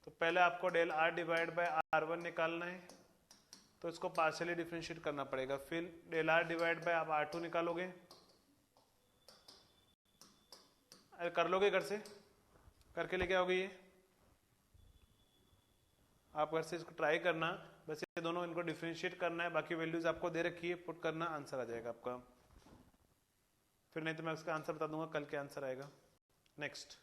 तो पहले आपको del R divide by R1 निकालना है, तो इसको पार्शियली डिफरेंशिएट करना पड़ेगा, फिर डेल R डिवाइड बाय आप R2 निकालोगे, अरे कर लोगे घर से, करके लेके आओगे ये, आप घर से इसको ट्राई करना, बस ये दोनों इनको डिफरेंशिएट करना है, बाकी वैल्यूज आपको दे रखी है, पुट करना, आंसर आ जाएगा आपका। फिर नहीं तो मैं उसका आंसर बता दूंगा, कल के आंसर आएगा। नेक्स्ट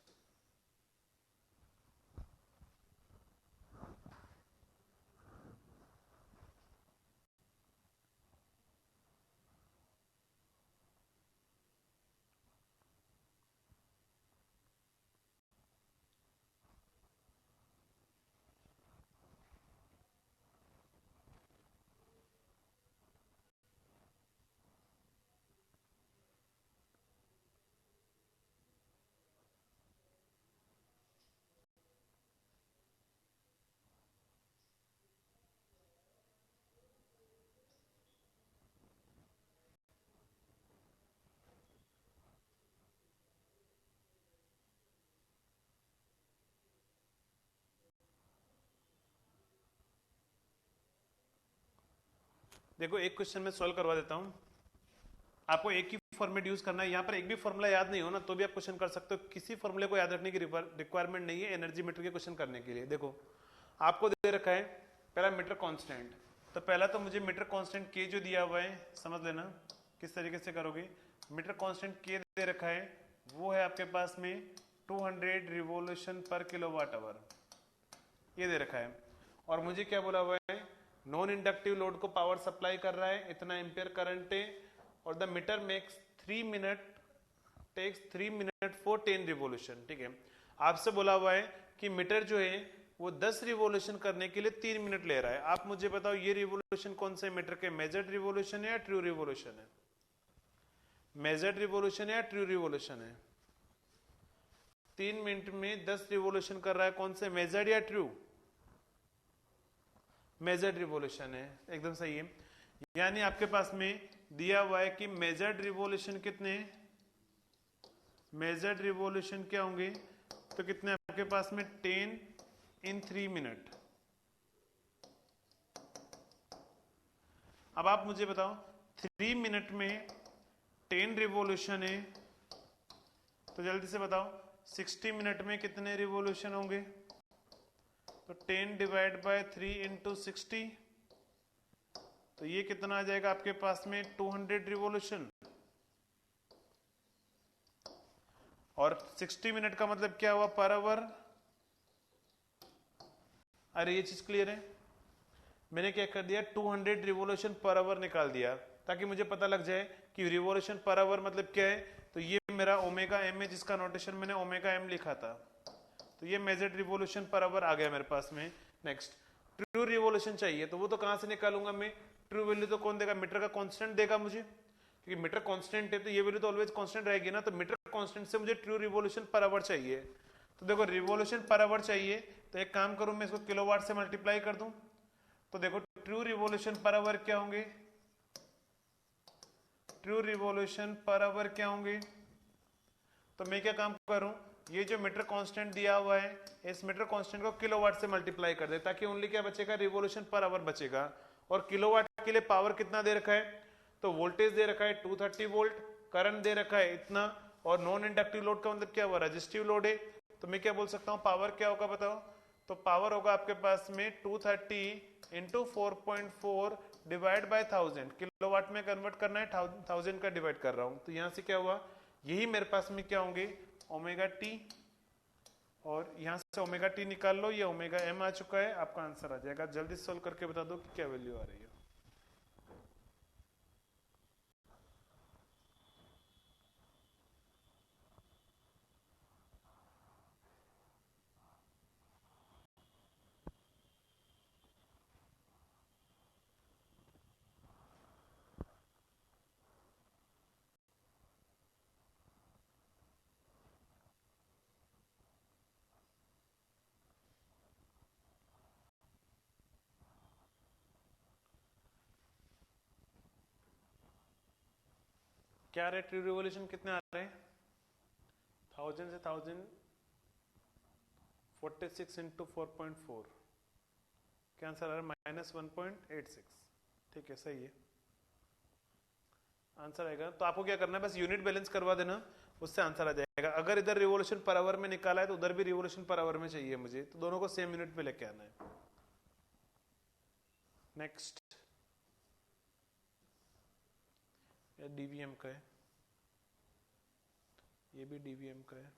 देखो एक क्वेश्चन में सॉल्व करवा देता हूं, आपको एक ही फॉर्मेट यूज करना है, यहाँ पर एक भी फॉर्मूला याद नहीं हो ना तो भी आप क्वेश्चन कर सकते हो, किसी फॉर्मूले को याद रखने की रिक्वायरमेंट नहीं है एनर्जी मीटर के क्वेश्चन करने के लिए। देखो आपको दे रखा है पहला मीटर कांस्टेंट, तो पहला तो मुझे मीटर कांस्टेंट के जो दिया हुआ है समझ लेना किस तरीके से करोगे। मीटर कांस्टेंट के दे रखा है, वो है आपके पास में 200 रिवोल्यूशन पर किलोवाट आवर, ये दे रखा है। और मुझे क्या बोला हुआ है, नॉन इंडक्टिव लोड को पावर सप्लाई कर रहा है, इतना एम्पियर करंट है, और the meter makes 3 minute for 10 revolution. ठीक है, आपसे बोला हुआ है कि मीटर जो है वो 10 रिवोल्यूशन करने के लिए 3 मिनट ले रहा है। आप मुझे बताओ ये रिवोल्यूशन कौन से मीटर के, मेजर्ड रिवोल्यूशन है या ट्रू रिवोल्यूशन है? मेजर्ड रिवोल्यूशन है या ट्रू रिवोल्यूशन है? 3 मिनट में 10 रिवोल्यूशन कर रहा है, कौन से, मेजर्ड या ट्रू? मेजर्ड रिवोल्यूशन है, एकदम सही है। यानी आपके पास में दिया हुआ है कि मेजर्ड रिवोल्यूशन कितने, मेजर्ड रिवोल्यूशन क्या होंगे, तो कितने आपके पास में 10 इन 3 मिनट। अब आप मुझे बताओ 3 मिनट में 10 रिवोल्यूशन है, तो जल्दी से बताओ 60 मिनट में कितने रिवोल्यूशन होंगे? तो 10 डिवाइड बाय 3 इंटू 60, तो ये कितना आ जाएगा आपके पास में 200 रिवॉल्यूशन। और 60 मिनट का मतलब क्या हुआ पर आवर। अरे ये चीज क्लियर है, मैंने क्या कर दिया 200 रिवॉल्यूशन पर आवर निकाल दिया ताकि मुझे पता लग जाए कि रिवॉल्यूशन पर आवर मतलब क्या है। तो ये मेरा ओमेगा एम है जिसका नोटेशन मैंने ओमेगा एम लिखा था, तो ये मेजर्ड रिवॉल्यूशन पर आवर आ गया मेरे पास में। नेक्स्ट ट्रू रिवॉल्यूशन चाहिए, तो वो तो कहां से निकालूंगा मैं, ट्रू वैल्यू तो कौन देगा, मीटर का कांस्टेंट देगा मुझे, क्योंकि मीटर कांस्टेंट है तो ये वैल्यू तो ऑलवेज कांस्टेंट रहेगी ना, तो मीटर कांस्टेंट से मुझे ट्रू रिवॉल्यूशन पर आवर चाहिए। तो देखो रिवॉल्यूशन पर आवर चाहिए, तो एक काम करूं मैं इसको किलोवाट से मल्टीप्लाई कर दूं, तो देखो ट्रू रिवॉल्यूशन पर आवर क्या होंगे, ट्रू रिवॉल्यूशन पर आवर क्या होंगे। तो मैं क्या काम करूं, ये जो मीटर कांस्टेंट दिया हुआ है इस मीटर कांस्टेंट को किलोवाट से मल्टीप्लाई कर दे, ताकि ओनली क्या बचेगा, रिवॉल्यूशन पर आवर बचेगा। और किलोवाट के लिए पावर कितना दे रखा है, तो वोल्टेज दे रखा है 230 वोल्ट, करंट दे रखा है इतना, और नॉन इंडक्टिव लोड का मतलब क्या हुआ, रेजिस्टिव लोड है। तो मैं क्या बोल सकता हूँ पावर क्या होगा बताओ, तो पावर होगा आपके पास में 230 इंटू 4.4 डिवाइड बाय 1000, किलोवाट में कन्वर्ट करना है, 1000 का डिवाइड कर रहा हूं, तो यहां से क्या हुआ, यही मेरे पास में क्या होंगे ओमेगा टी, और यहां से ओमेगा टी निकाल लो, ये ओमेगा एम आ चुका है, आपका आंसर आ जाएगा। जल्दी सोल्व करके बता दो कि क्या वैल्यू आ रही है। क्या रहे ट्रू रिवॉल्यूशन कितने आ रहे हैं, 1000 से 1046 इंटू 4.4, क्या आंसर आ रहा है -1.86। ठीक है सही है आंसर आएगा। तो आपको क्या करना है, बस यूनिट बैलेंस करवा देना, उससे आंसर आ जाएगा। अगर इधर रिवॉल्यूशन पर आवर में निकाला है तो उधर भी रिवॉल्यूशन पर आवर में चाहिए मुझे, तो दोनों को सेम यूनिट पे लेके आना है। नेक्स्ट डीवीएम का है, ये भी डीवीएम का है।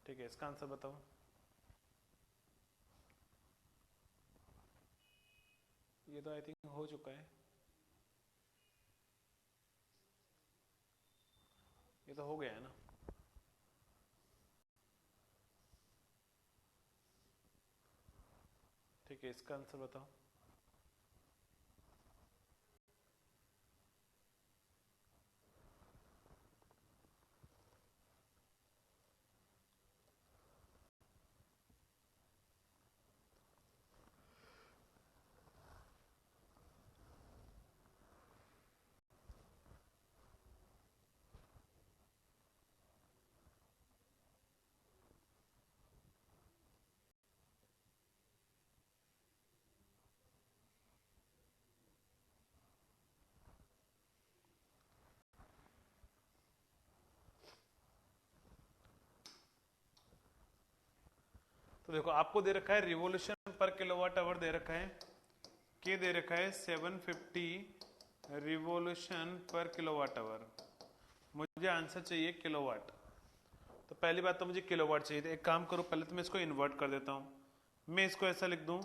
ठीक है इसका आंसर बताओ। ये तो आई थिंक हो चुका है, ये तो हो गया है ना। ठीक है इसका आंसर बताओ। तो देखो आपको दे रखा है रिवॉल्यूशन पर किलोवाट आवर दे रखा है, के दे रखा है 750 रिवॉल्यूशन पर किलोवाट आवर, मुझे आंसर चाहिए किलोवाट। तो पहली बात तो मुझे किलोवाट चाहिए, तो एक काम करो पहले तो मैं इसको इन्वर्ट कर देता हूं, मैं इसको ऐसा लिख दूं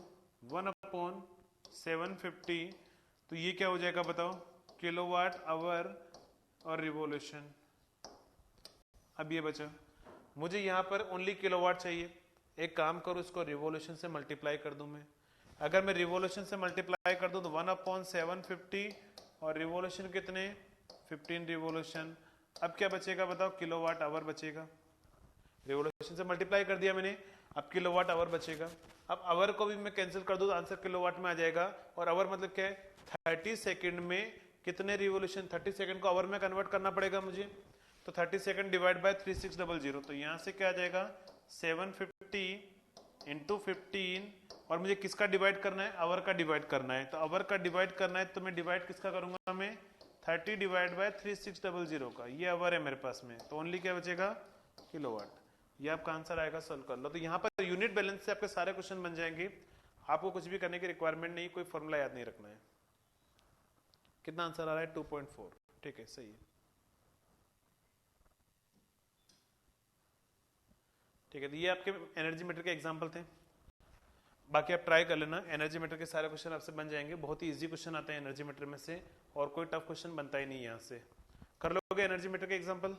1/750, तो ये क्या हो जाएगा बताओ, किलोवाट आवर और रिवॉल्यूशन। अब ये बचा, मुझे यहां पर ओनली किलोवाट चाहिए, एक काम करो इसको रिवॉल्यूशन से मल्टीप्लाई कर दूं मैं। अगर मैं रिवॉल्यूशन से मल्टीप्लाई कर दूं तो 1/750 और रिवॉल्यूशन कितने 15 रिवॉल्यूशन। अब क्या बचेगा बताओ, किलोवाट आवर बचेगा, रिवॉल्यूशन से मल्टीप्लाई कर दिया मैंने, अब किलोवाट आवर बचेगा। अब आवर को भी मैं कैंसिल कर दूं तो आंसर किलोवाट में आ जाएगा, और आवर मतलब क्या है 30 सेकेंड में कितने रिवॉल्यूशन, 30 सेकेंड को आवर में कन्वर्ट करना पड़ेगा मुझे, तो 30 सेकेंड डिवाइड बाय 3600, तो यहां से क्या आ जाएगा 750 इंटू 15, और मुझे किसका डिवाइड करना है, आवर का डिवाइड करना है, तो आवर का डिवाइड करना है तो मैं डिवाइड किसका करूंगा, मैं 30 डिवाइड बाय 3600 का, ये आवर है मेरे पास में, तो ओनली क्या बचेगा किलोवाट। ये आपका आंसर आएगा, सोल्व कर लो। तो यहाँ पर यूनिट बैलेंस से आपके सारे क्वेश्चन बन जाएंगे, आपको कुछ भी करने की रिक्वायरमेंट नहीं, कोई फॉर्मूला याद नहीं रखना है। कितना आंसर आ रहा है? 2.4। ठीक है, सही है। ठीक है, तो ये आपके एनर्जी मीटर के एग्जाम्पल थे। बाकी आप ट्राई कर लेना, एनर्जी मीटर के सारे क्वेश्चन आपसे बन जाएंगे। बहुत ही इजी क्वेश्चन आते हैं एनर्जी मीटर में से, और कोई टफ क्वेश्चन बनता ही नहीं है यहाँ से। कर लोगे एनर्जी मीटर के एग्जाम्पल?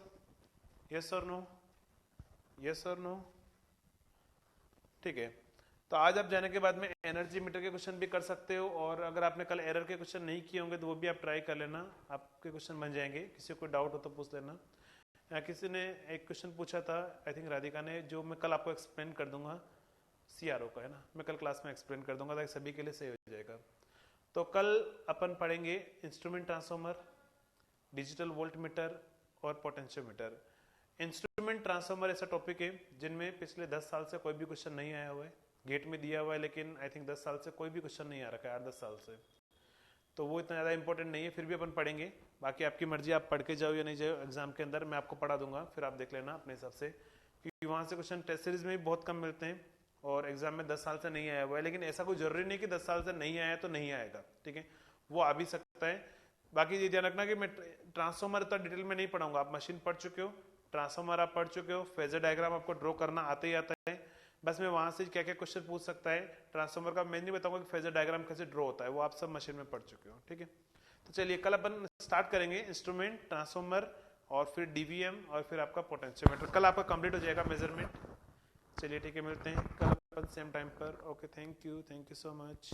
यस और नो? यस और नो? ठीक है, तो आज आप जाने के बाद में एनर्जी मीटर के क्वेश्चन भी कर सकते हो, और अगर आपने कल एरर के क्वेश्चन नहीं किए होंगे तो वो भी आप ट्राई कर लेना, आपके क्वेश्चन बन जाएंगे। किसी को डाउट हो तो पूछ लेना। किसी ने एक क्वेश्चन पूछा था, आई थिंक राधिका ने, जो मैं कल आपको एक्सप्लेन कर दूंगा, सीआरओ का है ना, मैं कल क्लास में एक्सप्लेन कर दूंगा ताकि सभी के लिए सही हो जाएगा। तो कल अपन पढ़ेंगे instrument transformer, digital volt meter और पोटेंशियोमीटर। इंस्ट्रूमेंट ट्रांसफॉर्मर ऐसा टॉपिक है जिनमें पिछले 10 साल से कोई भी क्वेश्चन नहीं आया हुआ है, गेट में दिया हुआ है, लेकिन आई थिंक 10 साल से कोई भी क्वेश्चन नहीं आ रखा है, 8-10 साल से, तो वो इतना ज़्यादा इंपॉर्टेंट नहीं है, फिर भी अपन पढ़ेंगे। बाकी आपकी मर्जी, आप पढ़ के जाओ या नहीं जाओ, एग्जाम के अंदर मैं आपको पढ़ा दूंगा, फिर आप देख लेना अपने हिसाब से, क्योंकि वहाँ से क्वेश्चन टेस्ट सीरीज में भी बहुत कम मिलते हैं, और एग्जाम में 10 साल से नहीं आया हुआ है, लेकिन ऐसा कोई जरूरी नहीं कि 10 साल से नहीं आया तो नहीं आएगा, ठीक है, वो आ भी सकता है। बाकी ये ध्यान रखना कि मैं ट्रांसफॉर्मर इतना डिटेल में नहीं पढ़ाऊंगा, आप मशीन पढ़ चुके हो, ट्रांसफॉर्मर आप पढ़ चुके हो, फेजर डायग्राम आपको ड्रॉ करना आते ही आता है, बस मैं वहां से क्या क्या क्वेश्चन पूछ सकता है ट्रांसफॉर्मर का मैं नहीं बताऊंगा कि फेजर डायग्राम कैसे ड्रॉ होता है, वो आप सब मशीन में पढ़ चुके हो, ठीक है। तो चलिए कल अपन स्टार्ट करेंगे इंस्ट्रूमेंट, ट्रांसफॉर्मर, और फिर डीवीएम, और फिर आपका पोटेंशियोमीटर। कल आपका कंप्लीट हो जाएगा मेजरमेंट। चलिए ठीक है, मिलते हैं कल अपन सेम टाइम पर। Okay, thank you so much.